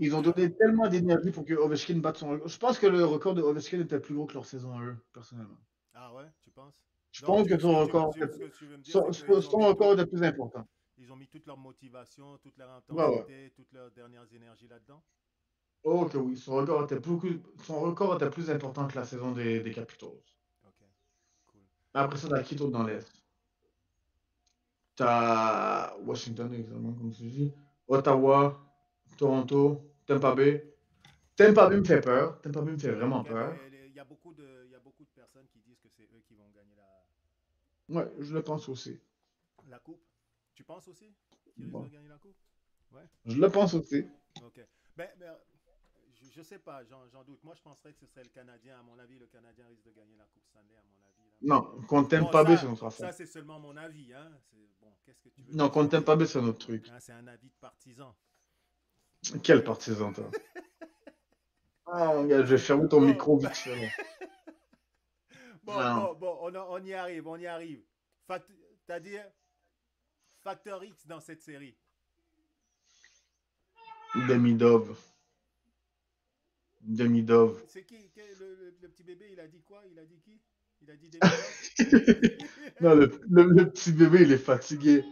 Ils ont donné tellement d'énergie pour que Ovechkin batte son record. Je pense que le record de Ovechkin était plus gros que leur saison à eux, personnellement. Ah ouais, tu penses? Je Donc, pense que son record, ce que tu veux me dire, c'est qu'ils ont son mis record était plus important. ils ont mis toute leur motivation, toute leur Ouais, ouais. intensité, toutes leurs dernières énergies là-dedans. Oh, que oui, son record était plus important que la saison des Capitals. Ok, cool. Après ça, t'as qui d'autre dans l'Est? T'as Washington, évidemment, comme tu dis. Ottawa, Toronto, Tampa Bay. Tampa Bay me fait peur. Tampa Bay me fait vraiment Ok, peur. mais il y a beaucoup de personnes qui disent que c'est eux qui vont gagner Ouais, je le pense aussi. la coupe. Tu penses aussi qu'ils risquent de Bon, gagner la coupe? Ouais. je le pense aussi. Ok. Je sais pas, j'en doute. Moi, je penserais que ce serait le Canadien. À mon avis, le Canadien risque de gagner la Coupe Stanley, à mon avis. Là. Non, contre Bon, Tampa Bay, c'est notre affaire. ça c'est seulement mon avis. Hein. Bon, qu'est-ce que tu veux Non, que je te contre dise? Tampa Bay, c'est notre truc. Hein, c'est un avis de partisan. Quel partisan, toi? Ah, mon gars, je vais fermer ton Bon, micro vite fait, là. Non. on y arrive, on y arrive. C'est-à-dire, facteur X dans cette série. Demi-dove. Demi-dove. C'est qui le petit bébé, il a dit quoi? Il a dit qui? Il a dit Demidov? Non, le petit bébé, il est fatigué.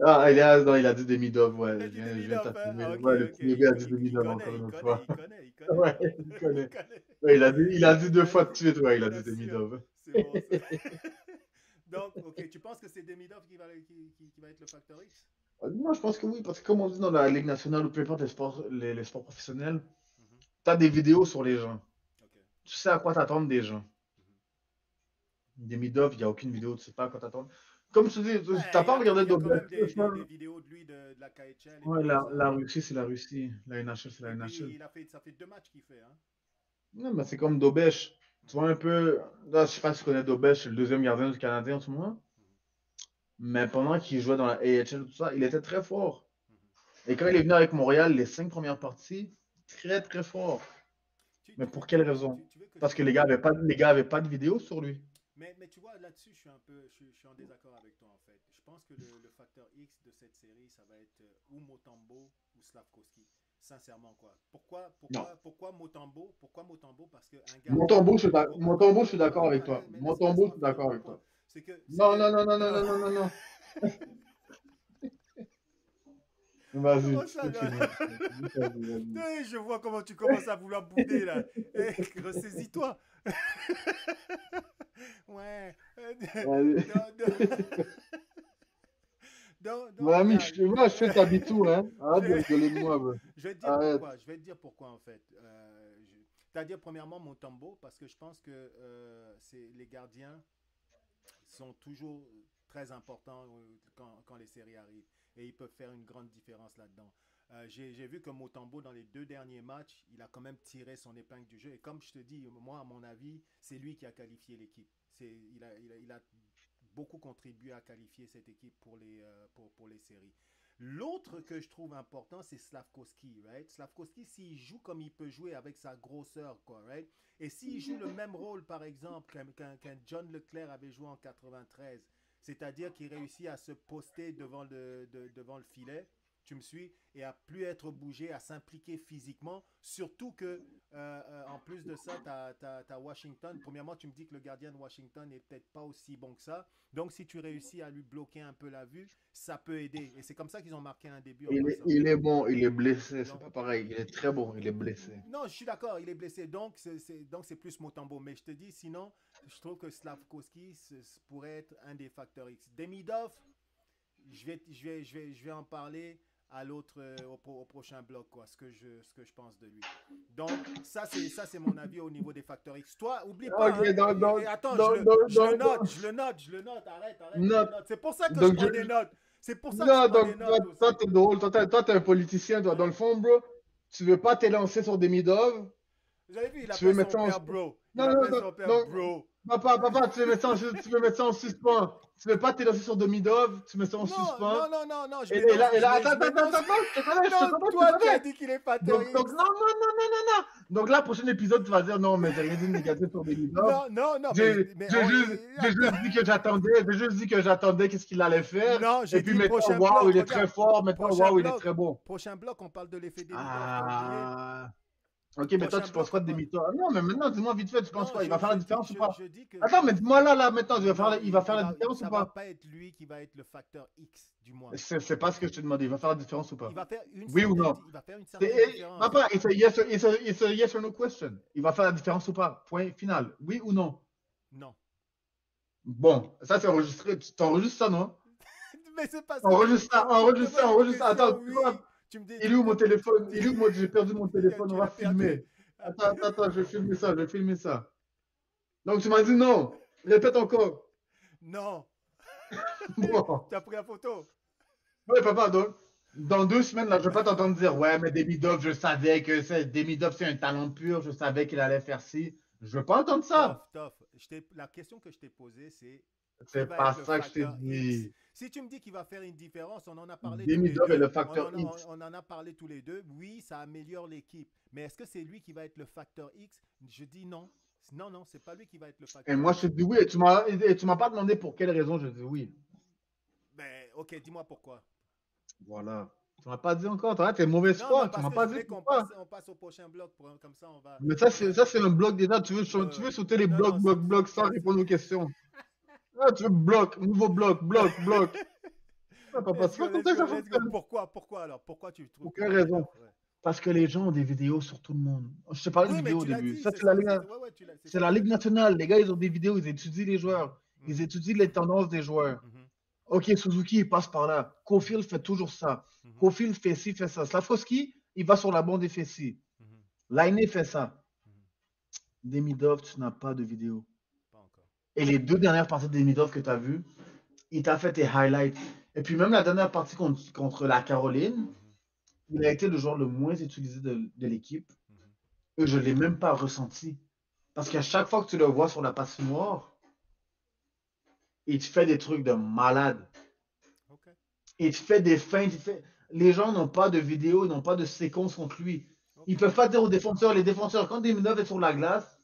Ah, non, il a dit demi-dove, Il ouais, a dit je viens de Demidov, hein? t'affirmer. Ah, ok, Ouais, le ok. petit bébé a dit demi-dove encore Il une autre connaît, fois. il connaît. Ouais, il Il connaît. connaît. Ouais, il a dit deux Il, fois de suite, ouais, il a il dit assure. demi-dove. C'est bon, ça. Donc, ok, tu penses que c'est Demidov qui va être le facteur X? Moi, je pense que oui, parce que comme on dit dans la Ligue nationale ou peu importe les sports professionnels, Mhm. tu as des vidéos sur les gens. Ok. Tu sais à quoi t'attendre des gens. Mhm. Demi-dove, il n'y a aucune vidéo, tu sais pas à quoi t'attendre. Comme je te dis, tu n'as Ouais, pas regardé il y a quand même des Dove. vidéos de lui de la KHL et Ouais, puis tout la ça. Russie, c'est la Russie. La NHL, c'est la Et NHL. puis, ça fait 2 matchs qu'il fait, hein. Non, mais c'est comme Dobèche. Tu vois un peu. Là, je sais pas si tu connais Dobèche, c'est le deuxième gardien du Canadien en ce moment. Mhm. Mais pendant qu'il jouait dans la AHL, tout ça, il était très fort. Mhm. Et quand il est venu avec Montréal, les 5 premières parties, très très fort. Mais pour quelle raison? Tu veux que je Parce te que dise. les gars avaient pas de vidéo sur lui. Mais tu vois, là-dessus, je suis en désaccord avec toi, en fait. Je pense que le facteur X de cette série, ça va être ou Motambo ou Slavkovski. Sincèrement, quoi. Non. Pourquoi Motambo? Parce qu'un gardien. Mon tombeau, je suis d'accord avec toi. Mon tombeau, je Laisse-moi suis finir d'accord mon avec point. toi. C'est Non, que, non, non, non, non, non. non, non, non, non. Vas-y, Comment tu ça, peux non? finir. Vas-y, vas-y. Je vois comment tu commences à vouloir bouder, là. Ressaisis-toi. Ouais. Vas-y. Donc, Mon ami, regarde. moi, je fais ta bitou, hein. Arrête de Je, rigoler de moi, bro. je vais te dire Arrête. pourquoi. Je vais te dire pourquoi, en fait. C'est-à-dire, premièrement, Montembeau, parce que je pense que les gardiens sont toujours très importants quand les séries arrivent. Et ils peuvent faire une grande différence là-dedans. J'ai vu que Motambo, dans les 2 derniers matchs, il a quand même tiré son épingle du jeu. Et comme je te dis, moi, à mon avis, c'est lui qui a qualifié l'équipe. Il a beaucoup contribué à qualifier cette équipe pour les séries. L'autre que je trouve important, c'est Slavkovski, right? Slavkovski, s'il joue comme il peut jouer avec sa grosseur, quoi, right? Et s'il joue le même rôle, par exemple, qu'un John Leclerc avait joué en 93, c'est-à-dire qu'il réussit à se poster devant le filet, tu me suis, et à plus être bougé, à s'impliquer physiquement, surtout que, en plus de ça, tu as Washington. Premièrement, tu me dis que le gardien de Washington n'est peut-être pas aussi bon que ça. Donc, si tu réussis à lui bloquer un peu la vue, ça peut aider. Et c'est comme ça qu'ils ont marqué un début en passant. Il est bon, il est blessé, c'est Donc, pas pareil. Il est très bon, il est blessé. non, je suis d'accord, il est blessé. Donc, c'est plus Motambo. Mais je te dis, sinon, je trouve que Slavkovski pourrait être un des facteurs X. Demidov, je vais en parler à l'autre au prochain bloc, quoi, ce que je pense de lui. Donc ça c'est mon avis au niveau des facteurs X. Toi, oublie pas, Ok, hein, et attends, je le note, arrête, je le note. C'est pour ça que je prends des notes. C'est pour ça que je non, prends des donc notes aussi. toi t'es drôle, toi t'es un politicien, toi. Dans le fond, bro, tu veux pas t'élancer sur des Demidov, Vous avez vu, il tu veux appelle mettre son ça en... père bro. Il Non, non, appelle non, son père non, bro. papa, tu veux mettre ça en suspens. Tu veux pas t'élancer sur Demidov, tu mets ça en Non, suspens. non, non, non, non, je Et m'énonce. là, Je attends, m'énonce. je te connais, Non, je toi, te tu as connais. dit qu'il est facteur X. Donc, non. Donc là, prochain épisode, tu vas dire non, mais j'ai rien dit de négatif sur Demidov. Non, J'ai juste dit que j'attendais qu'est-ce qu'il allait faire. non, Et j'ai puis dit maintenant, prochain waouh, bloc. il est très Regarde, fort. Maintenant, waouh, il est très bon. prochain bloc, on parle de l'effet Demidov. T'as oublié? Ah. Ok, mais toi, Prochain tu penses bloc, quoi on de parle. Demidov? Non, mais maintenant, dis-moi vite fait, tu penses Non, quoi? Il va faire la différence ou pas? je dis que Attends, mais dis-moi là, maintenant, non, il va faire la différence ça ou va pas? pas être lui qui va être le facteur X, du moins. C'est pas ce que je te demandais. Il va faire la différence ou pas? Il va faire une Oui ou certaine, non? il va faire une certaine différence. Papa, it's a yes or no question. Il va faire la différence ou pas? Point final. Oui ou non? Non. Bon, ça c'est enregistré. Tu t'enregistres ça, non? Mais c'est pas ça. Enregistre ça. Attends, Oui. Tu me dis, il est où mon téléphone? J'ai perdu mon téléphone, on va filmer. Attends, je vais filmer ça. Donc tu m'as dit non. Répète encore. Non. Bon. Tu as pris la photo. Oui, papa, donc, dans 2 semaines, là, je vais pas t'entendre dire, ouais, mais Demidov, je savais que Demidov, c'est un talent pur, je savais qu'il allait faire ci. Je veux pas entendre ça. Tough. La question que je t'ai posée, c'est C'est pas ça que je t'ai dit. Si tu me dis qu'il va faire une différence, on en a parlé Demidov tous les est deux. le facteur X. On en a parlé tous les deux. Oui, ça améliore l'équipe. Mais est-ce que c'est lui qui va être le facteur X? Je dis non. Non, c'est pas lui qui va être le facteur Et moi, je te dis oui. Et tu m'as pas demandé pour quelle raison je dis oui. Ben, ok, dis-moi pourquoi. Voilà. Tu m'as pas dit encore. T'es mauvaise foi. Tu m'as pas dit pourquoi. On passe au prochain bloc. Comme ça, on va. Mais ça, c'est un bloc déjà. Tu veux sauter les blocs sans répondre aux questions. Ah, tu veux nouveau bloc. Ah, papa, c'est pas comme ça que ça fonctionne. Pourquoi alors? Pourquoi tu trouves? Pour quelle raison? Parce que les gens ont des vidéos sur tout le monde. Je te parlais de vidéos au début. Ça, c'est la Ligue nationale. Les gars, ils ont des vidéos, ils étudient les joueurs. Ils étudient les tendances des joueurs. Ok, Suzuki, il passe par là. Cofield fait toujours ça. Cofield fait ci, fait ça. Slavkovski, il va sur la bande et fait ci. Laine fait ça. Demidov, tu n'as pas de vidéo. Pas encore. Et les 2 dernières parties de Demidov que tu as vues, il t'a fait tes highlights. Et puis même la dernière partie contre la Caroline, il a été le joueur le moins utilisé de l'équipe. Et je ne l'ai même pas ressenti. Parce qu'à chaque fois que tu le vois sur la patinoire, il te fait des trucs de malade. Okay. Il te fait des feintes. Les gens n'ont pas de vidéo, ils n'ont pas de séquence contre lui. Okay. Ils ne peuvent pas dire aux défenseurs, les défenseurs, quand Demidov est sur la glace,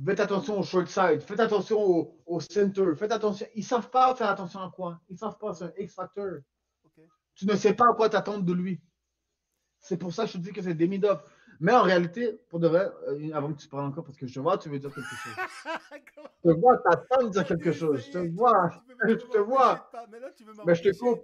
faites attention au short side, faites attention au center, faites attention. Ils ne savent pas faire attention à quoi. Ils ne savent pas, c'est un X-Factor. Okay. Tu ne sais pas à quoi t'attendre de lui. C'est pour ça que je te dis que c'est Demidov. Mais en réalité, pour de vrai, avant que tu parles encore, parce que je te vois, tu veux dire quelque chose. Je te vois t'attendre de dire quelque chose. Je te vois. Mais je te coupe.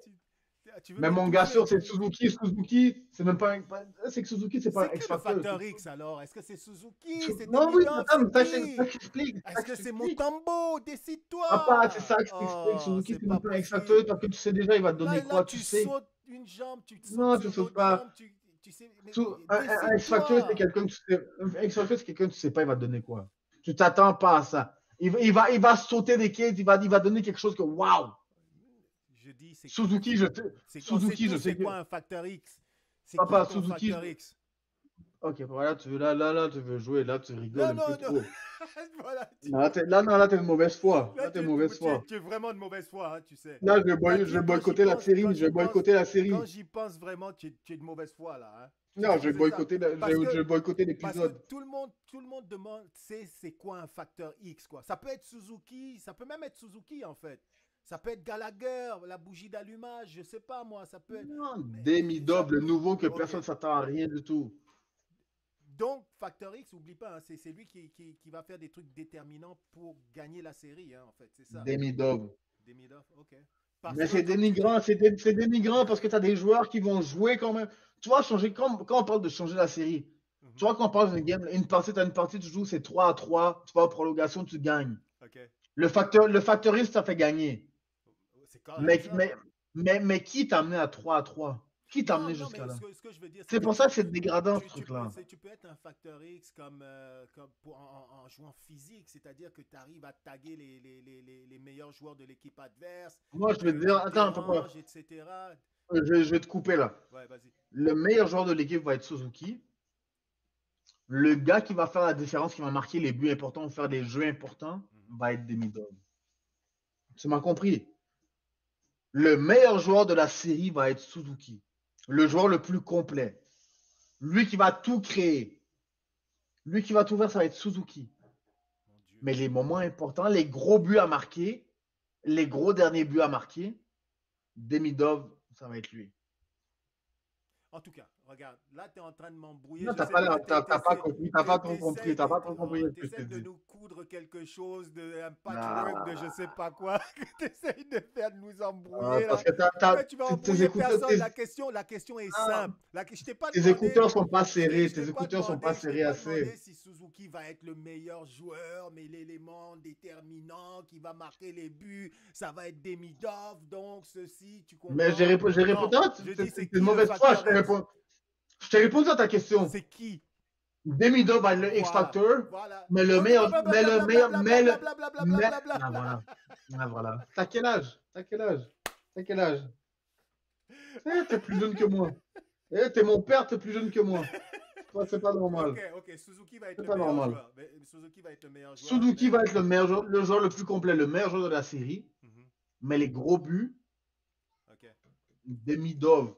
Mais mon gars sûr, c'est Suzuki. Suzuki, c'est même pas un... C'est que Suzuki, c'est pas un X-Factor. C'est facteur X alors. Est-ce que c'est Suzuki? C'est non, oui, attends, ça j'explique. Est-ce que c'est Motambo? Décide-toi. Papa, c'est ça que je t'explique. Suzuki, c'est même pas un X-Factor parce que tu sais déjà, il va te donner quoi, tu sais. Tu sautes une jambe, tu sautes. Non, tu sautes pas. Tu sais, un X-Factor, c'est quelqu'un que tu sais. Un X-Factor, c'est quelqu'un que tu sais pas, il va te donner quoi. Tu t'attends pas à ça. Il va sauter des cases, il va donner quelque chose que waouh. Je dis, c'est Suzuki, je sais c'est quoi un facteur X? Papa, Suzuki. Ok, voilà, là, tu veux jouer, là, tu rigoles Non, un peu non, non. trop. Voilà, Non, là, t'es de mauvaise foi. là, Là, t'es de mauvaise foi. tu es vraiment de mauvaise foi, hein, tu sais. Là, je vais T'inquiète, boycotter la série. Je vais boycotter la quand série. j'y pense vraiment, tu es de mauvaise foi là, hein. Non, je Tu vais fais ça. boycotter, Parce que, je vais boycotter parce que l'épisode. tout le monde demande, c'est quoi un facteur X, quoi. Ça peut être Suzuki, ça peut même être Suzuki en fait. Ça peut être Gallagher, la bougie d'allumage, je sais pas moi, ça peut être. Non, Mais ça, demi-dub, le nouveau que ok. personne s'attend à rien du tout. Donc, Factor X, oublie pas, hein, c'est lui qui va faire des trucs déterminants pour gagner la série, hein, en fait, c'est ça. Demi-dub. Demidoff, ok. Parce Mais que, c'est comme tu dénigrant, dis. c'est dénigrant parce que tu as des joueurs qui vont jouer quand même. Tu vois, changer, quand on parle de changer la série, tu Mhm, vois, quand on parle d'une game, une partie, tu as une partie, tu joues, c'est 3-3, tu vas en prolongation, tu gagnes. ok. Le factoriste, ça fait gagner. C'est correct, Mais, ça. mais, mais qui t'a amené à 3-3? Qui t'a Non, amené non, jusqu'à mais là? ce que je veux dire, c'est C'est que pour ça que c'est dégradant, ce truc-là. tu peux être un facteur X en jouant physique, c'est-à-dire que tu arrives à taguer les meilleurs joueurs de l'équipe adverse, Moi, je vais te dire, tu attends, déranges, etc. je vais te couper là. Ouais, vas-y. Le meilleur joueur de l'équipe va être Suzuki. Le gars qui va faire la différence, qui va marquer les buts importants, faire des jeux importants, Mhm. va être Demidov. Tu m'as compris? Le meilleur joueur de la série va être Suzuki. Le joueur le plus complet. Lui qui va tout créer. Lui qui va tout faire, ça va être Suzuki. Mon Dieu. Mais les moments importants, les gros buts à marquer, les gros derniers buts à marquer, Demidov, ça va être lui. En tout cas, regarde, là, tu es en train de m'embrouiller. Non, Je sais pas, t'as pas compris, t'as pas trop compris, t'as pas trop compris ce que je te t'essaies de dis. nous coudre quelque chose, un patchwork de je sais Ah, pas quoi. Tu essaies de faire de nous embrouiller parce là. que Mais tu vas tes embrouiller écouteurs, personne. La question est ah, simple. Je t'ai pas tes demandé, écouteurs sont pas serrés, tes écouteurs sont pas je t'ai serrés pas demandé assez. si Suzuki va être le meilleur joueur, mais l'élément déterminant qui va marquer les buts, ça va être Demidov, donc ceci, tu Mais comprends? j'ai répondu, Non, ah, je dis c'est c'est une qui le mauvaise foi, facteur X? Je t'ai répondu à ta question. C'est qui? Demidov a le X Voilà, Factor, voilà. mais le Ok, meilleur, mais le meilleur, mais le, mais, ah blablabla. voilà, ah voilà. T'as quel âge? T'as quel âge? T'as quel âge? Eh, t'es plus jeune que moi. Eh, t'es mon père, t'es plus jeune que moi. Toi, c'est pas normal. Ok, Suzuki va être C'est le pas meilleur normal. joueur. Suzuki va être le meilleur joueur, Suzuki mais. va être le meilleur joueur, le joueur le plus complet, le meilleur joueur de la série, Mhm, mais les gros buts, ok. Demidov.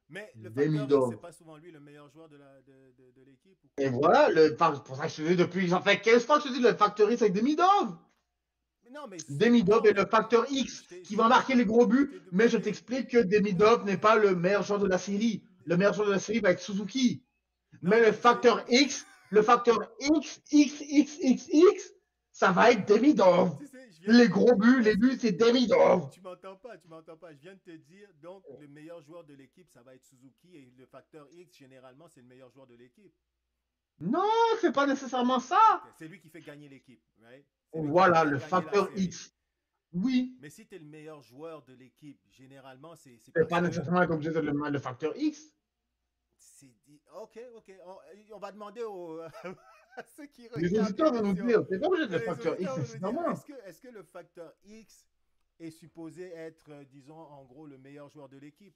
Mais le facteur X, c'est Demidov. pas souvent lui le meilleur joueur de l'équipe ou Et quoi? voilà, pour ça que je te dis depuis, ça fait 15 fois que je te dis le Factory, c'est Demidov. Mais non, mais Demidov non, est mais le facteur X je qui t'ai va marquer les gros je buts, t'ai mais je demandé. t'explique que Demidov n'est pas le meilleur joueur de la série. Le meilleur joueur de la série va être Suzuki. Non, Mais mais le facteur X, ça va être Demidov. tu sais, je viens de Les te. gros buts, les Est-ce que buts, c'est Demidov. tu m'entends pas. Je viens de te dire, donc le meilleur joueur de l'équipe, ça va être Suzuki et le facteur X, généralement, c'est le meilleur joueur de l'équipe. Non, c'est pas nécessairement ça. Ok, c'est lui qui fait gagner l'équipe, right? C'est lui qui va Voilà, faire le gagner la facteur série. X. Oui, Mais si tu es le meilleur joueur de l'équipe, généralement, c'est c'est parce pas que nécessairement comme je disais le facteur X. c'est dit. Ok, ok. On va demander à ceux qui Les regardent auditeurs vont nous l'émission. dire, c'est pas obligé de le Les facteur X auditeurs vont nous dire, nécessairement. est-ce que le facteur X est supposé être, disons, en gros, le meilleur joueur de l'équipe?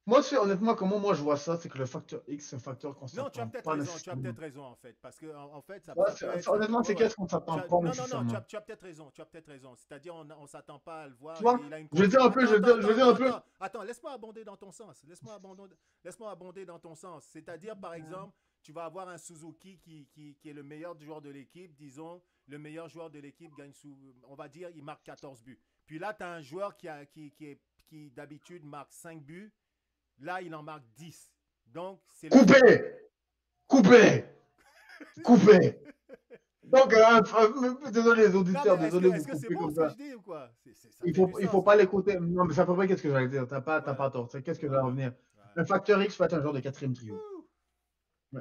Moi, honnêtement, comment moi je vois ça, c'est que le facteur X, c'est un facteur qu'on Non, tu as s'attend peut-être pas raison, nécessairement. en fait, parce que en fait, Ouais, ça peut être, honnêtement, ouais, c'est ouais. qu'est-ce qu'on s'attend pas Non, non, non, nécessairement. tu as peut-être raison, tu as peut-être raison. C'est-à-dire, on s'attend pas à le Tu voir et vois, il a une je vais dire un peu, Attends, attends, je attends, vais dire attends, un peu. attends, attends, laisse-moi abonder dans ton sens. Laisse-moi abonder dans ton sens. C'est-à-dire, par exemple, tu vas avoir un Suzuki qui est le meilleur joueur de l'équipe, disons, le meilleur joueur de l'équipe gagne on va dire, il marque 14 buts. Puis là, tu as un joueur qui d'habitude marque 5 buts. Là, il en marque 10. Donc, c'est le fait. Coupé! Coupé! Coupé! Donc, désolé les Non, mais auditeurs, désolé de vous est-ce que c'est couper bon comme ce que ça. je dis ou quoi? Ça fait du Il faut sens, pas là. l'écouter. Non, mais c'est à peu près qu'est-ce que j'allais dire. T'as Ouais, pas tort. Qu'est-ce que ouais, j'allais revenir? ouais. Un facteur X peut être un joueur de quatrième trio. Ouh.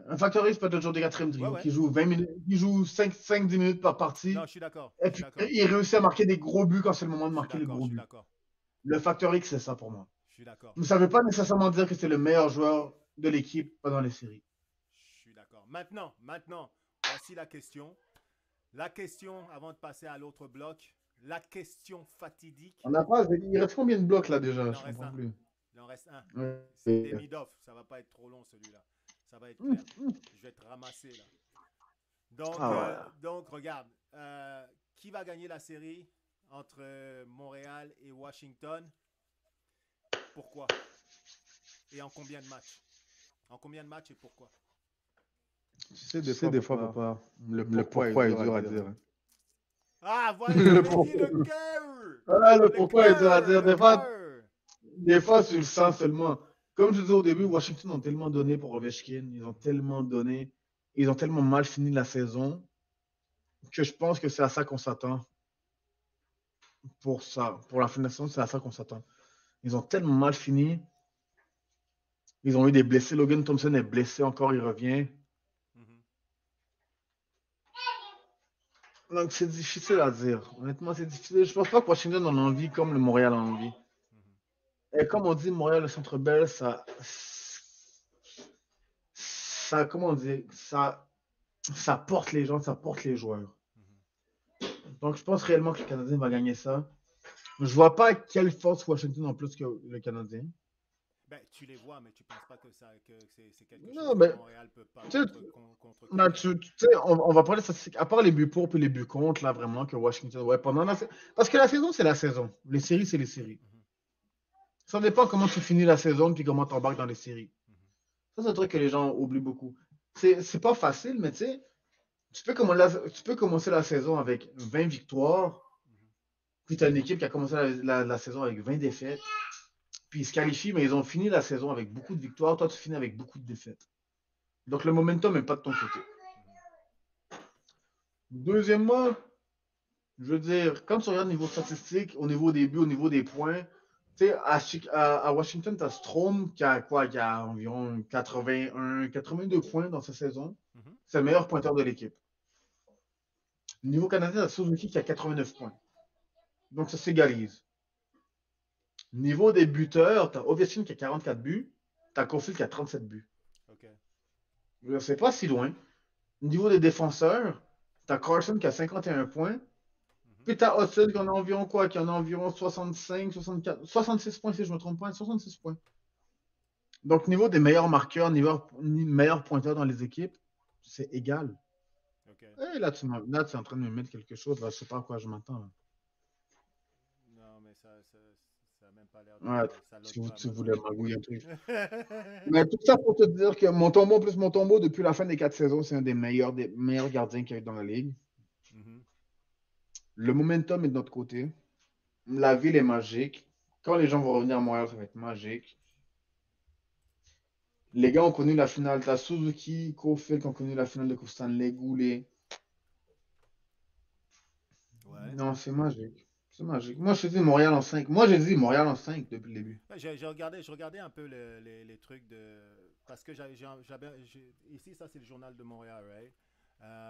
Un facteur X peut être un joueur de quatrième Ouais, trio ouais. qui joue 20 minutes, qui joue 5-10 minutes par Non, partie. je suis d'accord. Et Je suis puis, d'accord. il réussit à marquer des gros buts quand c'est le moment de Je suis marquer les d'accord. Je gros suis buts. d'accord. Le facteur X, c'est ça pour moi. Je suis d'accord. Mais ça ne veut pas nécessairement dire que c'est le meilleur joueur de l'équipe pendant les séries. Je suis d'accord. Maintenant, voici la question. La question, avant de passer à l'autre bloc, la question fatidique. On n'a pas, il reste combien de blocs là déjà? Il en Je reste comprends un. plus. Il en reste un. C'est Ouais. Demidov. Ça va pas être trop long celui-là. Ça va être clair. Je vais te ramasser là. Ah ouais. Donc regarde. Qui va gagner la série entre Montréal et Washington? Pourquoi? Et en combien de matchs? En combien de matchs et pourquoi? Tu sais, des fois, papa, le pourquoi est dur à dire. Hein. Ah, voilà, je Le t'avais dit le pourquoi. cœur! Ah, le Le pourquoi est dur à cœur! dire. Le cœur! Des fois, tu le sens seulement. Comme je disais au début, Washington ont tellement donné pour Ovechkin. Ils ont tellement donné. Ils ont tellement mal fini la saison que je pense que c'est à ça qu'on s'attend pour ça. Pour la fin de la saison, c'est à ça qu'on s'attend. Ils ont tellement mal fini. Ils ont eu des blessés. Logan Thompson est blessé encore, il revient. Mhm, Donc c'est difficile à dire. Honnêtement, c'est difficile. Je pense pas que Washington en a envie comme le Montréal a envie. mhm. Et comme on dit, Montréal, le Centre Bell, comment dire, ça porte les gens, ça porte les joueurs. Mhm. Donc je pense réellement que le Canadien va gagner ça. Je vois pas quelle force Washington en plus que le Canadien. Ben, tu les vois, mais tu penses pas que c'est quelque chose Non, que mais Montréal peut pas tu sais, contrecarrer. tu sais, on va parler statistiques. À part les buts pour et les buts contre, là, vraiment, que Washington, ouais, pendant la saison. Parce que la saison, c'est la saison. Les séries, c'est les séries. Mhm, Ça dépend comment tu finis la saison puis comment tu embarques dans les séries. mhm, Ça, c'est un truc que les gens oublient beaucoup. C'est pas facile, mais tu sais, tu peux commencer la saison avec 20 victoires, mhm. puis tu as une équipe qui a commencé la saison avec 20 défaites, puis ils se qualifient, mais ils ont fini la saison avec beaucoup de victoires. Toi, tu finis avec beaucoup de défaites. Donc le momentum n'est pas de ton côté. Mhm. Deuxièmement, je veux dire, quand tu regardes au niveau statistique, au niveau des buts, au niveau des points, tu sais, à Washington, tu as Strom qui a quoi, qui a environ 81, 82 points dans sa saison. Mhm. C'est le meilleur pointeur de l'équipe. Niveau canadien, tu as Suzuki qui a 89 points. Donc ça s'égalise. Niveau des buteurs, tu as Ovechkin qui a 44 buts, tu as Caulfield qui a 37 buts. Ok. C'est pas si loin. Niveau des défenseurs, tu as Carson qui a 51 points, Mhm. puis tu as Hudson qui en a environ quoi, qui en a environ 65, 64, 66 points si je ne me trompe pas, 66 points. Donc, niveau des meilleurs marqueurs, niveau meilleurs pointeurs dans les équipes, c'est égal. Ok. Et là, tu es en train de me mettre quelque chose. Là, je ne sais pas à quoi je m'attends. Non, mais ça a même pas l'air Ouais, de. Ça loge tu, pas tu même. voulais magouiller un truc. Mais tout ça pour te dire que mon tombeau, depuis la fin des 4 saisons, c'est un des meilleurs gardiens qu'il y a eu dans la ligue. Mhm. Le momentum est de notre côté. La ville est magique. Quand les gens vont revenir à Montréal, ça va être magique. Les gars ont connu la finale. T'as Suzuki, Caulfield qui ont connu la finale de Coupe Stanley, Goulet. Ouais. Non, c'est magique. C'est magique. Moi, je te dis Montréal en 5. Moi, j'ai dit Montréal en 5 depuis le début. Ouais, je regardais un peu les trucs de. Parce que ici, ça, c'est le journal de Montréal, right?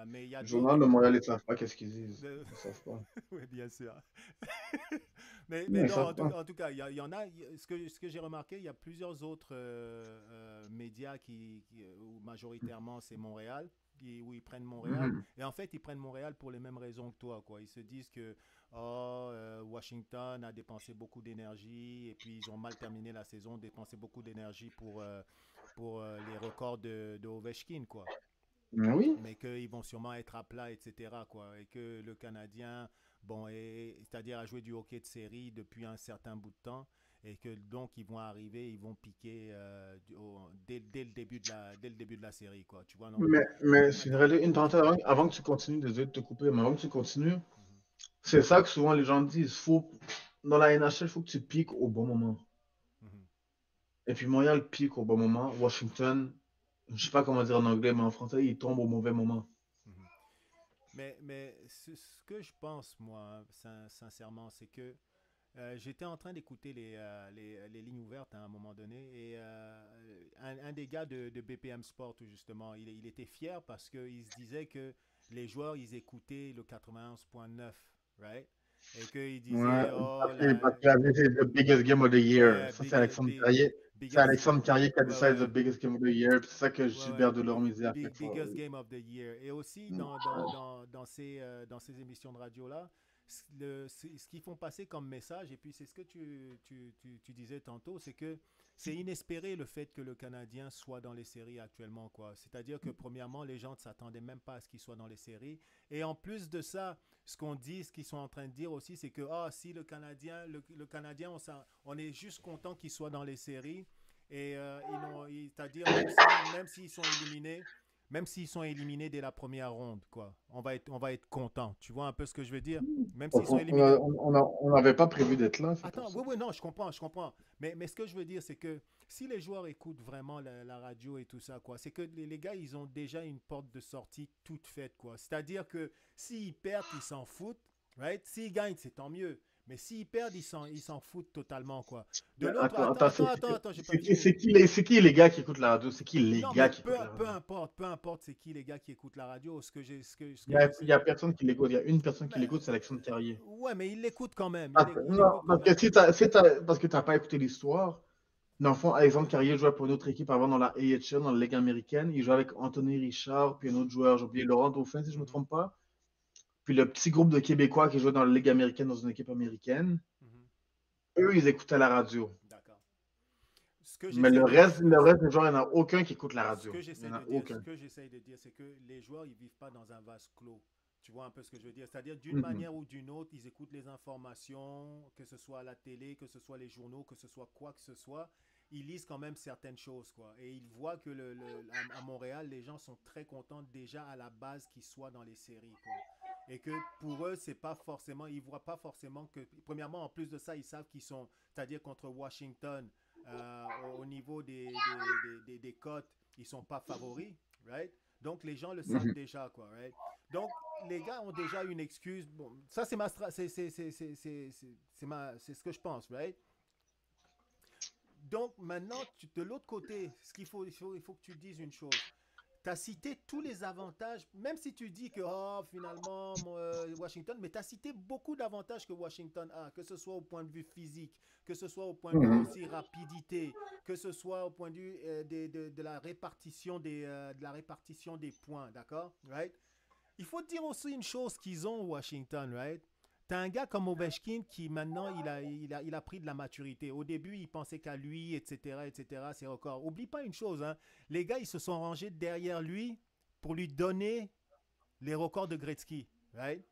Mais il y a Le d'autres. journal de Montréal, ils ne savent pas qu'est-ce qu'ils disent. de- Ils ne savent pas. Oui, bien sûr. Non, Mais ils ne non, savent pas. en tout cas, il y en a. Ce que j'ai remarqué, il y a plusieurs autres médias où majoritairement c'est Montréal, où ils prennent Montréal. Mhm. Et en fait, ils prennent Montréal pour les mêmes raisons que toi, quoi. Ils se disent que oh, Washington a dépensé beaucoup d'énergie et puis ils ont mal terminé la saison, dépensé beaucoup d'énergie pour les records de Ovechkin, quoi. Mais oui. Mais qu'ils vont sûrement être à plat, etc., quoi. Et que le Canadien, bon, c'est-à-dire a joué du hockey de série depuis un certain bout de temps, et que donc ils vont arriver, ils vont piquer dès le début de la série, quoi. Tu vois, donc, Mais c'est attends. une parenthèse avant que tu continues, désolé de te couper, mais avant que tu continues, Mhm, c'est ça que souvent les gens disent. Dans la NHL, il faut que tu piques au bon moment. mhm, Et puis Montréal pique au bon moment. Washington, je ne sais pas comment dire en anglais, mais en français, il tombe au mauvais moment. mhm. Mais ce que je pense, moi, sincèrement, c'est que j'étais en train d'écouter les lignes ouvertes à un moment donné et un des gars de BPM Sport, justement, il était fier parce qu'il se disait que les joueurs, ils écoutaient le 91.9, right? Et qu'il Ouais, disait, oh, parce qu'il a dit c'est the biggest game of the year. ouais, Ça, c'est Alexandre Carrier. C'est biggest, Alexandre Carrier qui a dit ouais, ça, the ouais, biggest game of the year. C'est ça que ouais, ouais, Gilbert Delorme disait à chaque fois. biggest game of the year. Et aussi, Ouais. dans ces émissions de radio-là, ce qu'ils font passer comme message, et puis c'est ce que tu disais tantôt, c'est que c'est inespéré le fait que le Canadien soit dans les séries actuellement, quoi. C'est-à-dire que premièrement, les gens ne s'attendaient même pas à ce qu'il soit dans les séries. Et en plus de ça, ce qu'on dit, ce qu'ils sont en train de dire aussi, c'est que si le Canadien, on est juste content qu'il soit dans les séries. Et c'est-à-dire même s'ils sont éliminés, même s'ils sont éliminés dès la première ronde, quoi. On va être content. Tu vois un peu ce que je veux dire? Même s'ils sont éliminés. On n'avait pas prévu d'être là, c'est pour Attends, ça. oui, oui, non, je comprends, je comprends. Mais ce que je veux dire, c'est que si les joueurs écoutent vraiment la radio et tout ça, quoi, c'est que les gars, ils ont déjà une porte de sortie toute faite, quoi. C'est-à-dire que s'ils perdent, ils s'en foutent, right? S'ils gagnent, c'est tant mieux. Mais s'ils perdent, ils s'en foutent totalement, quoi. De Mais l'autre, attends, attends, attends, attends, attends, attends, j'ai pas c'est qui, fini. c'est qui les gars qui écoutent la radio? C'est qui les Non, gars mais qui peu, écoutent la peu radio? importe, peu importe, c'est qui les gars qui écoutent la radio. Ce Il que y a, j'essaie. il y a personne qui l'écoute. Il y a une personne qui Mais, l'écoute, c'est Alexandre Carrier. ouais, mais ils l'écoutent quand même. Ils Non, l'écoutent quand parce que même. parce que t'as pas écouté l'histoire. Dans le fond, Alexandre Carrier jouait pour une autre équipe avant dans la AHL, dans la Ligue américaine. Il jouait avec Anthony Richard, puis un autre joueur, j'ai oublié, Laurent Dauphin, si je ne me Mhm, trompe pas. Puis le petit groupe de Québécois qui jouait dans la Ligue américaine dans une équipe américaine. mhm. Eux, ils écoutaient la radio. D'accord. Ce que Mais j'essaie de, le reste des joueurs, il n'y en a aucun qui écoute la ce radio. que Il n'y j'essaie en a de dire, ce aucun. que j'essaie de dire, c'est que les joueurs, ils vivent pas dans un vase clos. Tu vois un peu ce que je veux dire? C'est-à-dire, d'une Mhm. manière ou d'une autre, ils écoutent les informations, que ce soit à la télé, que ce soit les journaux, que ce soit quoi que ce soit. Ils lisent quand même certaines choses, quoi. Et ils voient que à Montréal, les gens sont très contents déjà à la base qu'ils soient dans les séries, quoi. Et que pour eux, c'est pas forcément, ils voient pas forcément que, premièrement, en plus de ça, ils savent qu'ils sont, c'est-à-dire contre Washington, au niveau des cotes, ils sont pas favoris, right? Donc les gens le savent Mhm. déjà, quoi, right? Donc les gars ont déjà une excuse. Bon, ça c'est c'est ce que je pense, right? Donc maintenant, de l'autre côté, il faut que tu dises une chose. Tu as cité tous les avantages, même si tu dis que finalement Washington, mais tu as cité beaucoup d'avantages que Washington a, que ce soit au point de vue physique, que ce soit au point de vue Mhm. aussi rapidité, que ce soit au point de vue de la répartition des points, d'accord? Right? Il faut dire aussi une chose qu'ils ont Washington, right? T'as un gars comme Ovechkin qui maintenant il a pris de la maturité. Au début, il pensait qu'à lui, etc., etc., ses records. Oublie pas une chose, hein. Les gars, ils se sont rangés derrière lui pour lui donner les records de Gretzky, right?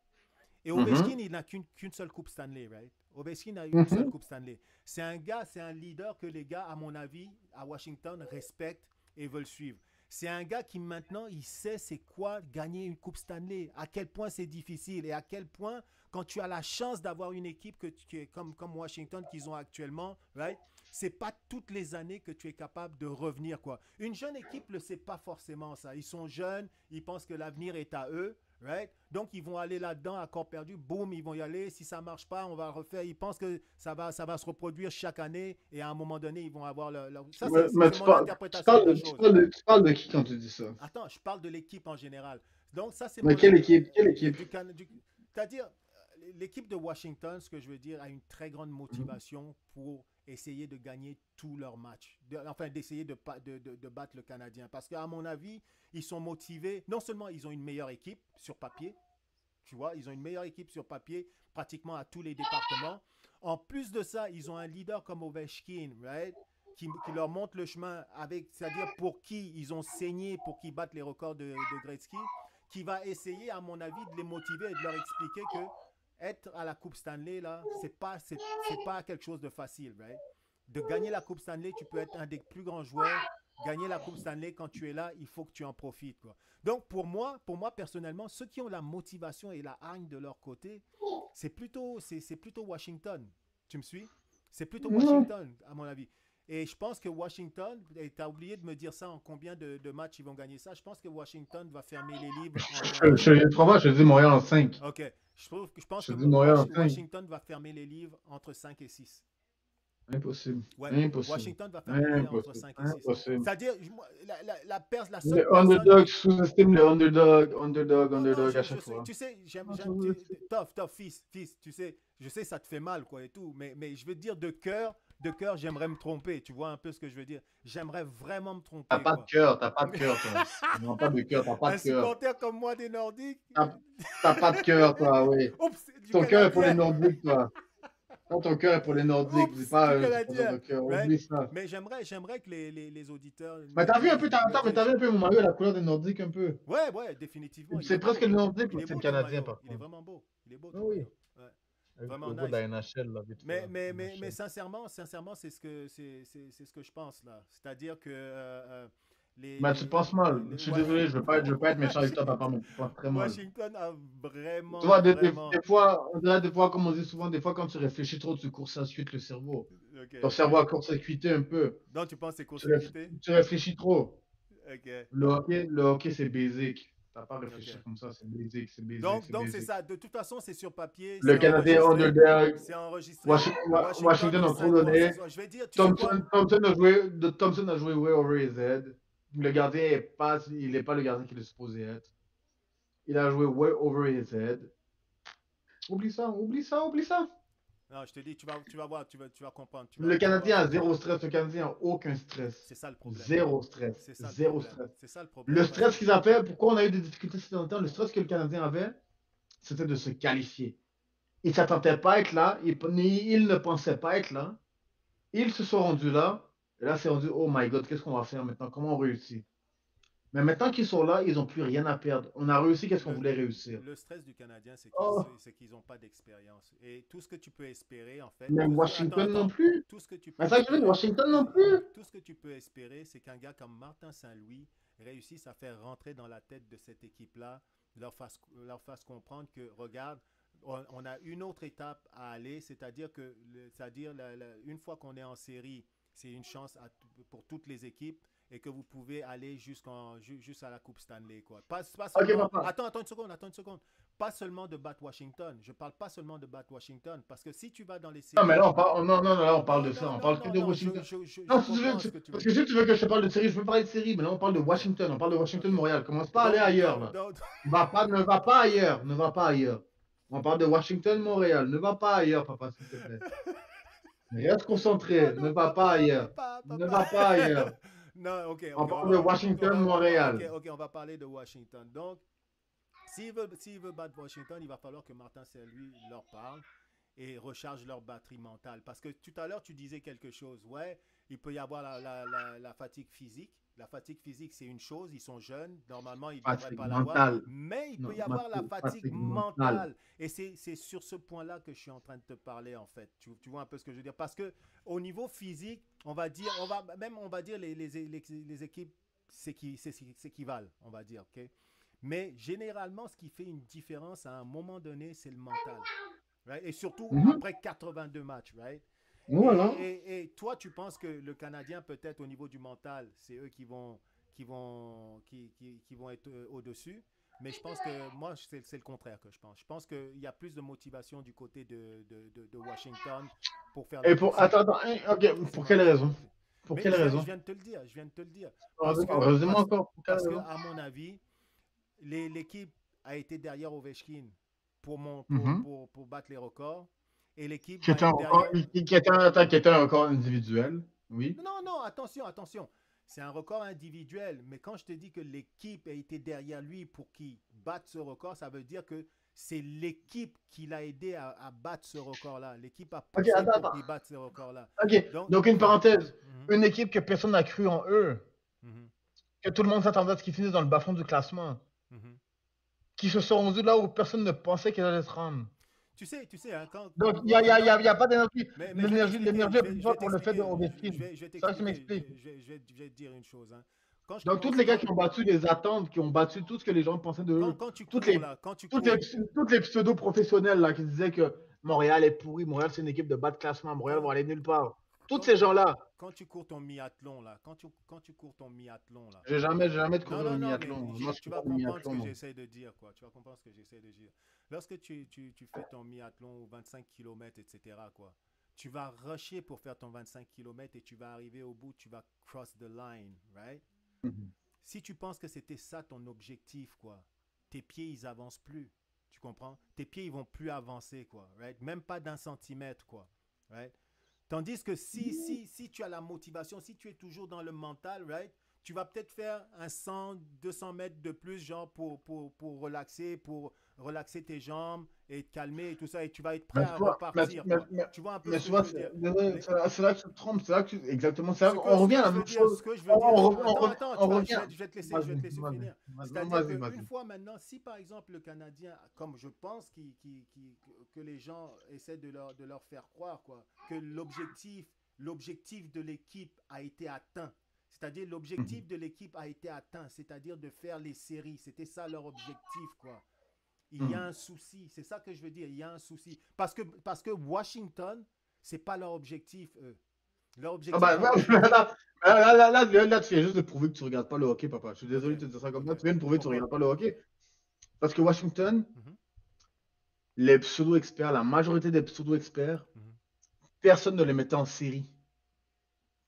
Et Mhm. Ovechkin, il n'a qu'une seule Coupe Stanley, right? Ovechkin a une seule Mhm. Coupe Stanley. C'est un gars, c'est un leader que les gars, à mon avis, à Washington, respectent et veulent suivre. C'est un gars qui maintenant, il sait c'est quoi gagner une Coupe Stanley, à quel point c'est difficile et à quel point, quand tu as la chance d'avoir une équipe qui est comme Washington qu'ils ont actuellement, right? C'est pas toutes les années que tu es capable de revenir, quoi. Une jeune équipe ne sait pas forcément ça. Ils sont jeunes, ils pensent que l'avenir est à eux, right? Donc ils vont aller là-dedans à corps perdu, boum, ils vont y aller. Si ça marche pas, on va refaire. Ils pensent que ça va se reproduire chaque année et à un moment donné, ils vont avoir Ça, c'est Mais c'est mon interprétation de la chose. tu parles de qui quand tu dis ça? Attends, je parle de l'équipe en général. Donc ça, c'est Mais mon... quelle équipe? Quelle équipe? C'est-à-dire, l'équipe de Washington, ce que je veux dire, a une très grande Mhm. motivation pour essayer de gagner tous leurs matchs. Enfin, d'essayer de battre le Canadien. Parce qu'à mon avis, ils sont motivés. Non seulement ils ont une meilleure équipe sur papier, tu vois, ils ont une meilleure équipe sur papier, pratiquement à tous les départements. En plus de ça, ils ont un leader comme Ovechkin, right? Qui leur montre le chemin avec, c'est-à-dire pour qui ils ont saigné pour qu'ils battent les records de Gretzky, qui va essayer, à mon avis, de les motiver et de leur expliquer que être à la Coupe Stanley, là, c'est pas quelque chose de facile, right? De gagner la Coupe Stanley, tu peux être un des plus grands joueurs. Gagner la Coupe Stanley, quand tu es là, il faut que tu en profites, quoi. Donc, pour moi personnellement, ceux qui ont la motivation et la hargne de leur côté, c'est plutôt Washington. Tu me suis? C'est plutôt Non. Washington, à mon avis. Et je pense que Washington, tu as oublié de me dire ça, en combien de matchs ils vont gagner ça. Je pense que Washington va fermer les livres Je 3 matchs, je dis Montréal en 5. OK. Je pense Je que dis Montréal en 5. Washington va fermer les livres entre 5 et 6. Impossible. Ouais, Impossible. Washington va fermer les livres entre Impossible. 5 et 6. Impossible. C'est-à-dire, la Les seule personne underdogs sous-estiment les underdogs, underdog, non, non, underdog à je chaque sais, fois. tu sais, Ah, ça vous tough, fils, tu sais, je sais, ça te fait mal, quoi, et tout, mais je veux te dire de cœur, de cœur, j'aimerais me tromper. Tu vois un peu ce que je veux dire? J'aimerais vraiment me T'as tromper, pas de quoi. cœur, t'as pas de cœur, toi. Non, pas de cœur, t'as pas Un de cœur. supporter comme moi des Nordiques, T'as pas de cœur, toi, oui. oups, du Ton cœur est pour les Canadien. Nordiques, toi. Non, ton cœur est pour les Nordiques, c'est Oups, pas du supporter Canadien. de cœur. Right? Oublie ça. Mais j'aimerais que les auditeurs Mais t'as vu un peu, me attends, mais t'as disent. vu un peu mon maillot, la couleur des Nordiques, un peu. Ouais, ouais, définitivement. Il est C'est presque beau. le Nordique, Il mais est c'est le beau ton Canadien, maillot. par Il est contre. vraiment beau. Il est beau Ah ton oui. maillot. Ouais. Avec le Vraiment logo de la nice. NHL, là, vite fait, là. Mais NHL. sincèrement, c'est ce que je pense là. C'est-à-dire que Mais tu penses mal. Je suis Ouais. désolé, je veux pas être méchant avec toi, papa, mais tu penses très mal. Washington a Tu vraiment, vois, vraiment. des fois, des fois, comme on dit souvent, des fois, quand tu réfléchis trop, tu court-circuites le cerveau. Ok, Ton cerveau a court-circuité un peu. donc tu penses que c'est court-circuité? Tu réfléchis trop. Ok, Le hockey, c'est basic. T'as pas à ok. réfléchir comme ça, c'est basic, c'est basic, Donc, c'est c'est basic. ça. De toute façon, c'est sur papier, Le c'est Canadien enregistré. underdog, C'est enregistré. Washington Washington est a trop 5-3. donné. Je vais dire, tu sais quoi? Thompson a joué way over his head. Le gardien il est pas le gardien qu'il est supposé être. Il a joué way over his head. Oublie ça, oublie ça, oublie ça. Non, je te dis, tu vas voir, tu vas comprendre. Le Tu vas voir Canadien ce a que je veux zéro dire. stress. Le Canadien a aucun stress. C'est ça le problème. Zéro stress. C'est ça le Zéro problème. stress. C'est ça le Le problème parce que stress qu'ils avaient, pourquoi on a eu des difficultés ces derniers temps, le stress que le Canadien avait, c'était de se qualifier. Ils ne s'attendaient pas à être là. Ils ne pensaient pas être là. Ils se sont rendus là. Et là, c'est rendu, oh my God, qu'est-ce qu'on va faire maintenant? Comment on réussit? Mais maintenant qu'ils sont là, ils n'ont plus rien à perdre. On a réussi, qu'est-ce qu'on le, voulait réussir? le stress du Canadien, Oh, c'est qu'ils n'ont pas d'expérience. Et tout ce que tu peux espérer, en fait, même Washington non plus. tout ce que tu peux Mais ça, je veux dire, espérer, Washington non plus. tout ce que tu peux espérer, c'est qu'un gars comme Martin Saint-Louis réussisse à faire rentrer dans la tête de cette équipe-là, leur fasse comprendre que, regarde, on a une autre étape à aller, c'est-à-dire que, une fois qu'on est en série, c'est une chance pour toutes les équipes et que vous pouvez aller jusqu'à la Coupe Stanley, quoi. Pas Ok, seulement. papa. Attends une seconde. Pas seulement de battre Washington. Je parle pas seulement de battre Washington. Parce que si tu vas dans les Non, mais séries. là, non, non, non, là, on parle Non, de ça. non, On non, parle que non, de non. Washington. Je Non, si tu veux, comprends ce que tu veux parce que dire. si tu veux que je te parle de série, je peux parler de série, mais là, on parle de Washington. On parle de Ok. Washington-Montréal. Commence pas à aller ailleurs, là. Ne va pas ailleurs. Ne va pas ailleurs. On parle de Washington-Montréal. Ne va pas ailleurs, papa, s'il te plaît. Reste Non, concentré. Ne non, va pas ailleurs. papa. Ne va pas ailleurs. Non, ok, On parle de ok, Washington-Montréal. ok, on va parler de Washington. Donc, s'il veut battre Washington, il va falloir que Martin Saint-Louis leur parle et recharge leur batterie mentale. Parce que tout à l'heure, tu disais quelque chose. Ouais, il peut y avoir la fatigue physique. La fatigue physique, c'est une chose. Ils sont jeunes. Normalement, ils ne devraient Fatigue pas l'avoir. mentale. Mais il peut Non, y avoir la fatigue fatigue mentale. mentale. Et c'est sur ce point-là que je suis en train de te parler, en fait. Tu vois un peu ce que je veux dire? Parce que au niveau physique, on va dire, on va dire les équipes s'équivalent, on va dire, ok? Mais généralement, ce qui fait une différence à un moment donné, c'est le mental. Right? Et surtout Mhm. après 82 matchs, right? Voilà. Et toi, tu penses que le Canadien, peut-être au niveau du mental, c'est eux qui vont être au-dessus. Mais je pense que moi, c'est le contraire que je pense. Je pense qu'il y a plus de motivation du côté de Washington pour faire Et la pour, c'est attends, attends, ok, pour quelle raison? Pour mais quelle raison? je viens de te le dire, je viens de te le dire. Heureusement encore, pour quelle Parce que raison? à mon avis, l'équipe a été derrière Ovechkin Mhm. pour battre les records. Et l'équipe Qui va était un être record, derrière. qui était un record individuel, oui. Non, non, attention. C'est un record individuel. Mais quand je te dis que l'équipe a été derrière lui pour qu'il batte ce record, ça veut dire que c'est l'équipe qui l'a aidé à battre ce record-là. L'équipe a Ok, poussé attends, pour attends. qu'il batte ce record-là. Ok, Donc, donc une parenthèse. mhm, Une équipe que personne n'a cru en eux, mhm, que tout le monde s'attendait à ce qu'ils finissent dans le bas-fond du classement, mhm. qui se sont rendus là où personne ne pensait qu'ils allaient se rendre. Tu sais, hein, Donc, il n'y ouais, a, y ouais, a, y non, a, y a pas d'énergie. mais je vais t'expliquer, L'énergie est plus forte pour le fait de Ovechkin. je vais Ça, je t'expliquer, m'explique. je vais te dire une chose. Hein. Quand je Donc, tous commence, les gars qui ont battu les attentes, qui ont battu tout ce que les gens pensaient de eux, quand tu toutes cours les, là, quand tu toutes les, cours, toutes les pseudo-professionnels là, qui disaient que Montréal est pourri, Montréal c'est une équipe de bas de classement, Montréal quand, va aller nulle part. Tous quand, ces gens-là, quand tu cours ton miathlon là, quand tu cours ton miathlon là, j'ai jamais de non, courir non, le non, mais miathlon. Moi, je tu fais vas pas de comprendre ce miathlon, que moi. j'essaie de dire, quoi. Tu vas comprendre ce que j'essaie de dire. Lorsque tu fais ton miathlon ou 25 km, etc., quoi, tu vas rusher pour faire ton 25 km et tu vas arriver au bout, tu vas cross the line, right? Mhm. Si tu penses que c'était ça ton objectif, quoi, tes pieds, ils avancent plus. Tu comprends? Tes pieds, ils vont plus avancer, quoi, right? Même pas d'un centimètre, quoi, right? Tandis que si tu as la motivation, si tu es toujours dans le mental, right, tu vas peut-être faire un 100, 200 mètres de plus, genre pour relaxer tes jambes et te calmer et tout ça, et tu vas être prêt Mais à tu vois, mais, repartir, mais, quoi. mais, Tu vois un peu mais ce tu que je vois, veux dire. désolé, Les- c'est là que tu te trompes, c'est là que exactement, on Ce revient que à la je veux même dire, chose. ce que je veux dire, attends, attends, On revient. je vais te laisser finir. C'est-à-dire Vas-y, qu'une vas-y. fois maintenant, si par exemple le Canadien, comme je pense que les gens essaient de leur faire croire, quoi, que l'objectif de l'équipe a été atteint. C'est-à-dire l'objectif de l'équipe a été atteint, c'est-à-dire de faire les séries. C'était ça leur objectif, quoi. Il y a un souci, c'est ça que je veux dire, il y a un souci. Parce que Washington, c'est pas leur objectif, eux. Leur Ah objectif bah, à Washington. là, tu viens juste de prouver que tu regardes pas le hockey, papa. Je suis Ok, désolé de te dire ça comme ok. ça. Tu viens de prouver que tu Pourquoi? regardes pas le hockey. Parce que Washington, Mhm, les pseudo-experts, la majorité des pseudo-experts, mhm, personne ne les mettait en série.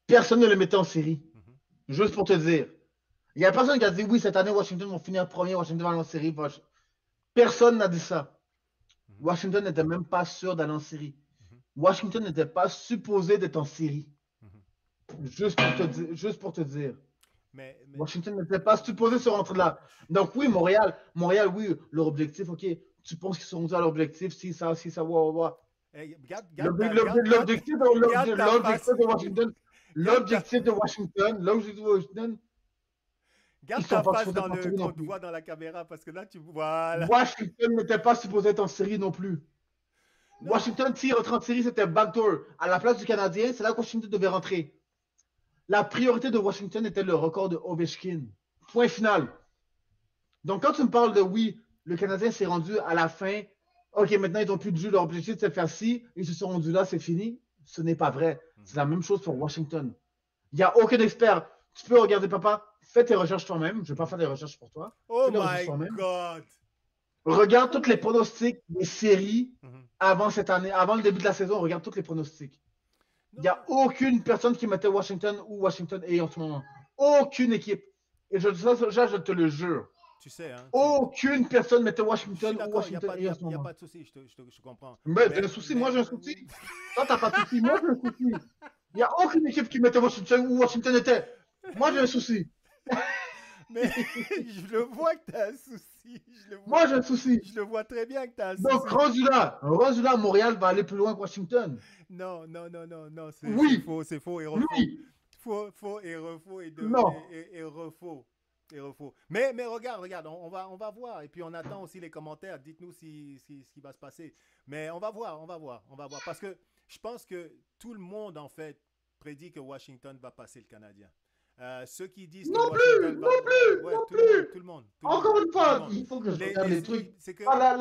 Personne ne les mettait en série. mhm, Juste pour te dire. Il y a personne qui a dit oui, cette année, Washington vont finir premier, Washington va aller en série. Personne n'a dit ça. mhm, Washington n'était même pas sûr d'aller en série. mhm, Washington n'était pas supposé d'être en série. mhm. Juste pour te dire. Mais Washington n'était pas supposé se rentrer là. Donc oui, Montréal, oui, leur objectif, ok. Tu penses qu'ils sont rendus à leur objectif, si ça, ouais. hey, L'objectif de Washington, garde ta, ils garde sont ta pas face supposés dans être en série non qu'on te plus. voit dans la caméra parce que là, voilà. Washington n'était pas supposé être en série non plus. Non, Washington, s'il rentrait en série, c'était backdoor. À la place du Canadien, c'est là que Washington devait rentrer. La priorité de Washington était le record de Ovechkin. Point final. Donc, quand tu me parles de oui, le Canadien s'est rendu à la fin, ok, maintenant ils n'ont plus de jeu, leur objectif c'est de faire ci, ils se sont rendus là, c'est fini. Ce n'est pas vrai. C'est la même chose pour Washington. Il n'y a aucun expert. Tu peux regarder, papa, fais tes recherches toi-même. Je ne vais pas faire des recherches pour toi. oh Fais des recherches my toi-même. God. Regarde toutes les pronostics des séries Mhm. avant cette année, avant le début de la saison. Regarde toutes les pronostics. Il n'y Non, a aucune personne qui mettait Washington ou Washington est en ce moment. Aucune équipe. Et je te le jure. tu sais, hein, Aucune personne mettait je suis Washington ou d'accord, Washington est en ce y a moment. pas de souci, je comprends. Mais j'ai un souci, moi j'ai un souci. Toi, t'as pas de souci, moi j'ai un souci. Il n'y a aucune équipe qui mettait Washington où Washington était. Moi j'ai un souci. mais je le vois que tu as un souci. Moi j'ai un souci. Je le vois très bien que tu as un Donc, souci. rendu là, Montréal va aller plus loin que Washington. Non, c'est Oui, faux et refaux. oui, Faux et refaux non. et refaux. Et refaux. Mais regarde, on va voir. Et puis on attend aussi les commentaires. Dites-nous ce qui va se passer. Mais on va voir. Parce que je pense que tout le monde, en fait, prédit que Washington va passer le Canadien. Ceux qui disent que Non plus, Washington va. non plus, Ouais, non plus. tout le monde. Encore une Tout le fois, monde. il faut que je regarde les trucs. C'est que. Ah,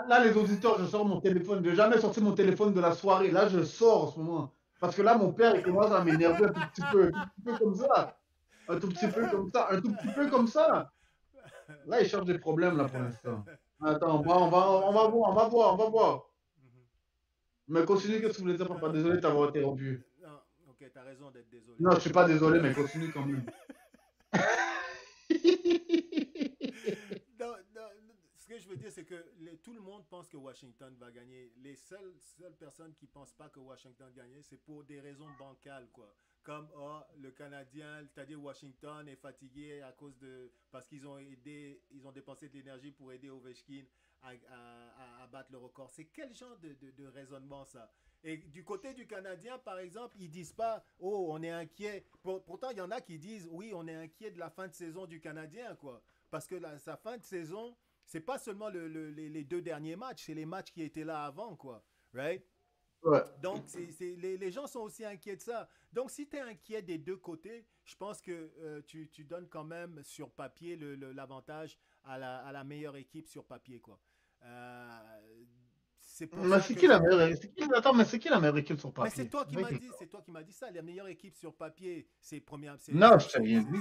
là, les auditeurs, je sors mon téléphone. Je n'ai jamais sorti mon téléphone de la soirée. Là, je sors en ce moment. Parce que là, mon père, il commence à m'énerver un tout petit peu. Un tout petit peu comme ça. Un tout petit peu comme ça. Un tout petit peu comme ça. Là, il cherche des problèmes, là, pour l'instant. Attends, on va voir. Mais continue, qu'est-ce que vous voulez dire, papa? Désolé de t'avoir interrompu. Non, ok, t'as raison d'être désolé. Non, je suis pas désolé, mais continue quand même. Ce que je veux dire, c'est que tout le monde pense que Washington va gagner. Les seules personnes qui ne pensent pas que Washington va gagner, c'est pour des raisons bancales, quoi. Comme le Canadien, c'est-à-dire Washington est fatigué parce qu'ils ont dépensé de l'énergie pour aider Ovechkin à battre le record. C'est quel genre de raisonnement ça? Et du côté du Canadien, par exemple, ils disent pas, oh, on est inquiet. Pourtant, il y en a qui disent, oui, on est inquiet de la fin de saison du Canadien, quoi. Parce que sa fin de saison, c'est pas seulement les deux derniers matchs, c'est les matchs qui étaient là avant, quoi. Right? Ouais. Donc, les gens sont aussi inquiets de ça. Donc, si tu es inquiet des deux côtés, je pense que tu donnes quand même sur papier l'avantage à la meilleure équipe sur papier, quoi. C'est pour Mais ça c'est que qui la meilleure équipe? Attends, mais c'est qui la meilleure équipe sur mais papier? c'est toi qui m'as dit ça. La meilleure équipe sur papier, c'est Non, je t'ai rien dit.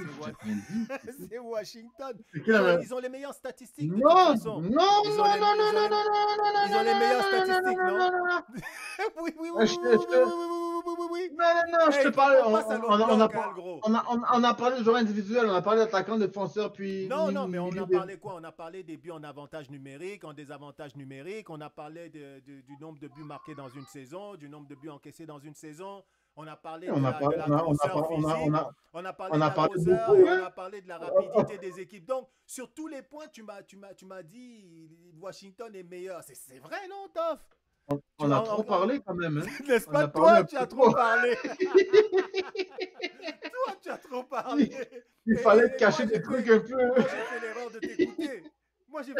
c'est Washington. C'est qui la meilleure? Ils ont les meilleures statistiques de toute Non, façon. non, non, Ils non, ont les, non, ils non, ont non, les- non, non, non, non, ils ont les meilleures statistiques, non? non. Oui, oui, oui, Je oui, oui, oui, oui, oui, oui, oui, oui, oui, oui. Non, je te Hey, parle. on passe à l'autre bloc, hein, le gros. On a parlé de joueurs individuels, on a parlé d'attaquants, défenseurs, puis Non, non, mais on milieu a de. parlé quoi? On a parlé des buts en avantage numérique, en désavantage numérique. On a parlé du nombre de buts marqués dans une saison, du nombre de buts encaissés dans une saison. On a parlé On a de parlé, la grosseur physique. On a parlé on de a la parlé de grosseur beaucoup, et on hein. a parlé de la rapidité des équipes. Donc, sur tous les points, tu m'as dit Washington est meilleur. C'est vrai, non, Toff? On a trop parlé quand même, hein. N'est-ce On pas a parlé toi, un tu as peu trop trop. parlé. Toi, tu as trop parlé. Il fallait te Moi, cacher des trucs un peu. j'ai fait l'erreur de t'écouter. Moi, j'ai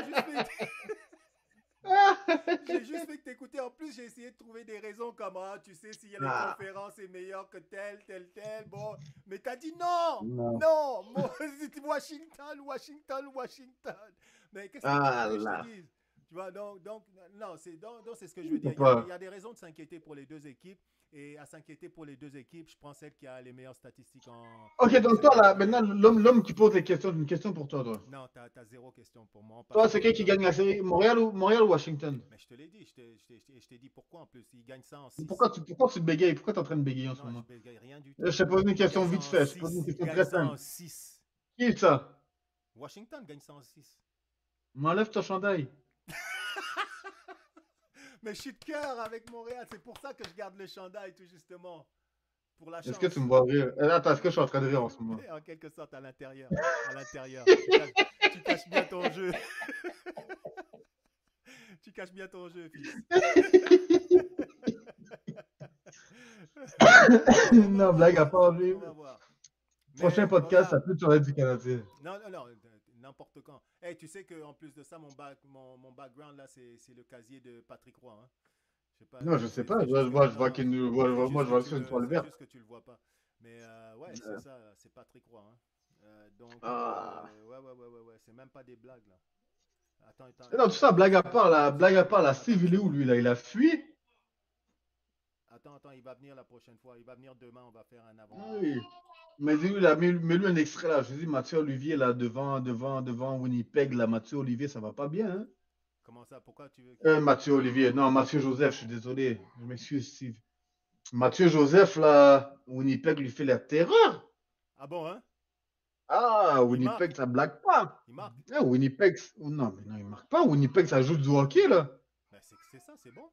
juste fait que t'écouter. En plus, j'ai essayé de trouver des raisons comme, ah, tu sais, si les Ah, conférences est meilleure que telle. Bon, mais t'as dit non, non. non. C'était Washington. Mais qu'est-ce que tu veux Ah que je te là. dise? Tu vois, non, c'est ce que je veux dire. Il y Pas. a des raisons de s'inquiéter pour les deux équipes. Et à s'inquiéter pour les deux équipes, je pense celle qui a les meilleures statistiques Ok, en donc toi, saison là, régulière. maintenant, l'homme qui pose des questions, une question pour toi, toi. Non, t'as zéro question pour moi. On passe Toi, à c'est l'autre qui bloc. gagne la série? Montréal ou Washington? Mais je te l'ai dit, je t'ai dit pourquoi en plus. Il gagne ça en 6. Pourquoi tu bégayes? Pourquoi tu es en train de bégayer en ce Non, je moment? bégaye rien du Je tout. te pose une Il gagne question ça vite en fait. Je te pose une 6. Il question gagne très ça simple. en 6. Qui est ça? Washington gagne ça en 6. M'enlève ton chandail. Mais je suis de cœur avec Montréal. C'est pour ça que je garde le chandail, tout justement. Pour la Est-ce que tu chance. me vois rire? Attends, est-ce que je suis en train de rire en ce moment? Mais en quelque sorte, à l'intérieur. À l'intérieur. Tu caches bien ton jeu. Tu caches bien ton jeu, fils. Non, blague à part, lui. On va voir. Prochain Mais podcast, ça regarde. peut sur du Canadien. Non, n'importe quand. Hey, tu sais qu'en plus de ça, mon background là, c'est le casier de Patrick Roy. Hein. Je sais pas, Non, je sais pas. c'est juste Je que, vois qu'il nous. Moi, je vois sur une toile c'est verte. juste que tu le vois pas. Mais ouais, c'est ça, c'est Patrick Roy. Hein. Donc, Ah. ouais, c'est même pas des blagues là. Non, tout ça, blague à part, la Steve, il est où, lui, là? Il a fui? Attends, il va venir la prochaine fois. Il va venir demain, on va faire un avant. Oui. Mais dis-lui, là, mets-lui un extrait, là. Je dis, Mathieu Olivier, là, devant Winnipeg, là, Mathieu Olivier, ça va pas bien, hein? Comment ça? Pourquoi tu veux qu'il... Mathieu Olivier. Non, Mathieu Joseph, je suis désolé. Je m'excuse, Steve. Mathieu Joseph, là, Winnipeg lui fait la terreur. Ah bon, hein? Ah, Il marque. Winnipeg, ça blague pas. Il marque. Ah, Winnipeg, non, mais non, il marque pas. Winnipeg, ça joue du hockey, là. Ben, c'est ça, c'est bon.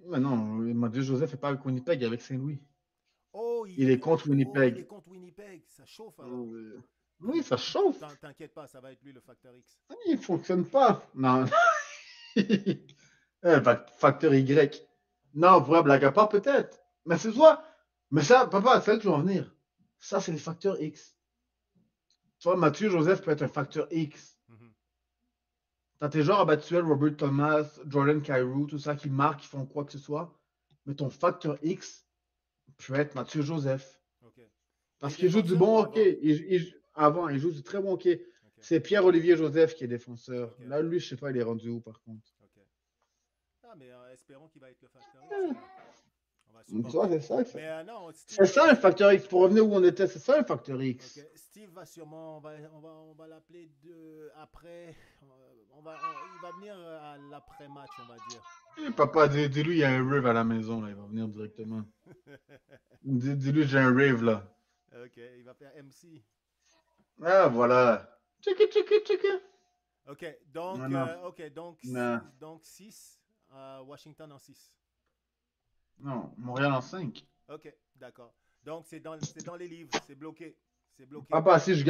Mais non, Mathieu Joseph n'est pas avec Winnipeg, il est avec Saint-Louis. Oh, Il est contre il est Winnipeg. contre Winnipeg. Ça chauffe alors. Oui, ça chauffe. T'inquiète pas, ça va être lui le facteur X. Il ne fonctionne pas. Non. Facteur Y. Non, pour blague à part, peut-être. Mais c'est toi. Mais ça, papa, c'est là que tu vas en venir. Ça, c'est les facteurs X. Tu vois, Mathieu Joseph peut être un facteur X. T'as tes joueurs habituels, Robert Thomas, Jordan Kyrou, tout ça, qui marquent, qui font quoi que ce soit. Mais ton facteur X peut être Mathieu Joseph. Okay. Parce qu'il joue du bon hockey. Avant, il joue du très bon hockey. Okay. C'est Pierre-Olivier Joseph qui est défenseur. Okay. Là, lui, je sais pas, il est rendu où, par contre. Okay. Ah, mais espérons qu'il va être le facteur X. C'est ça. Non, c'est ça un facteur X. Pour revenir où on était, c'est ça un facteur X. Okay. Steve va sûrement, on va l'appeler après. Il va venir à l'après-match, on va dire. Et papa, dis-lui, il y a un rave à la maison, là. Il va venir directement. Dis-lui, j'ai un rave, là. Ok, il va faire MC. Ah, voilà. Tchiki. Ok, donc 6, Washington en 6. Non, Montréal en 5. Ok, d'accord. Donc c'est dans les livres, c'est bloqué. Papa, si je gagne.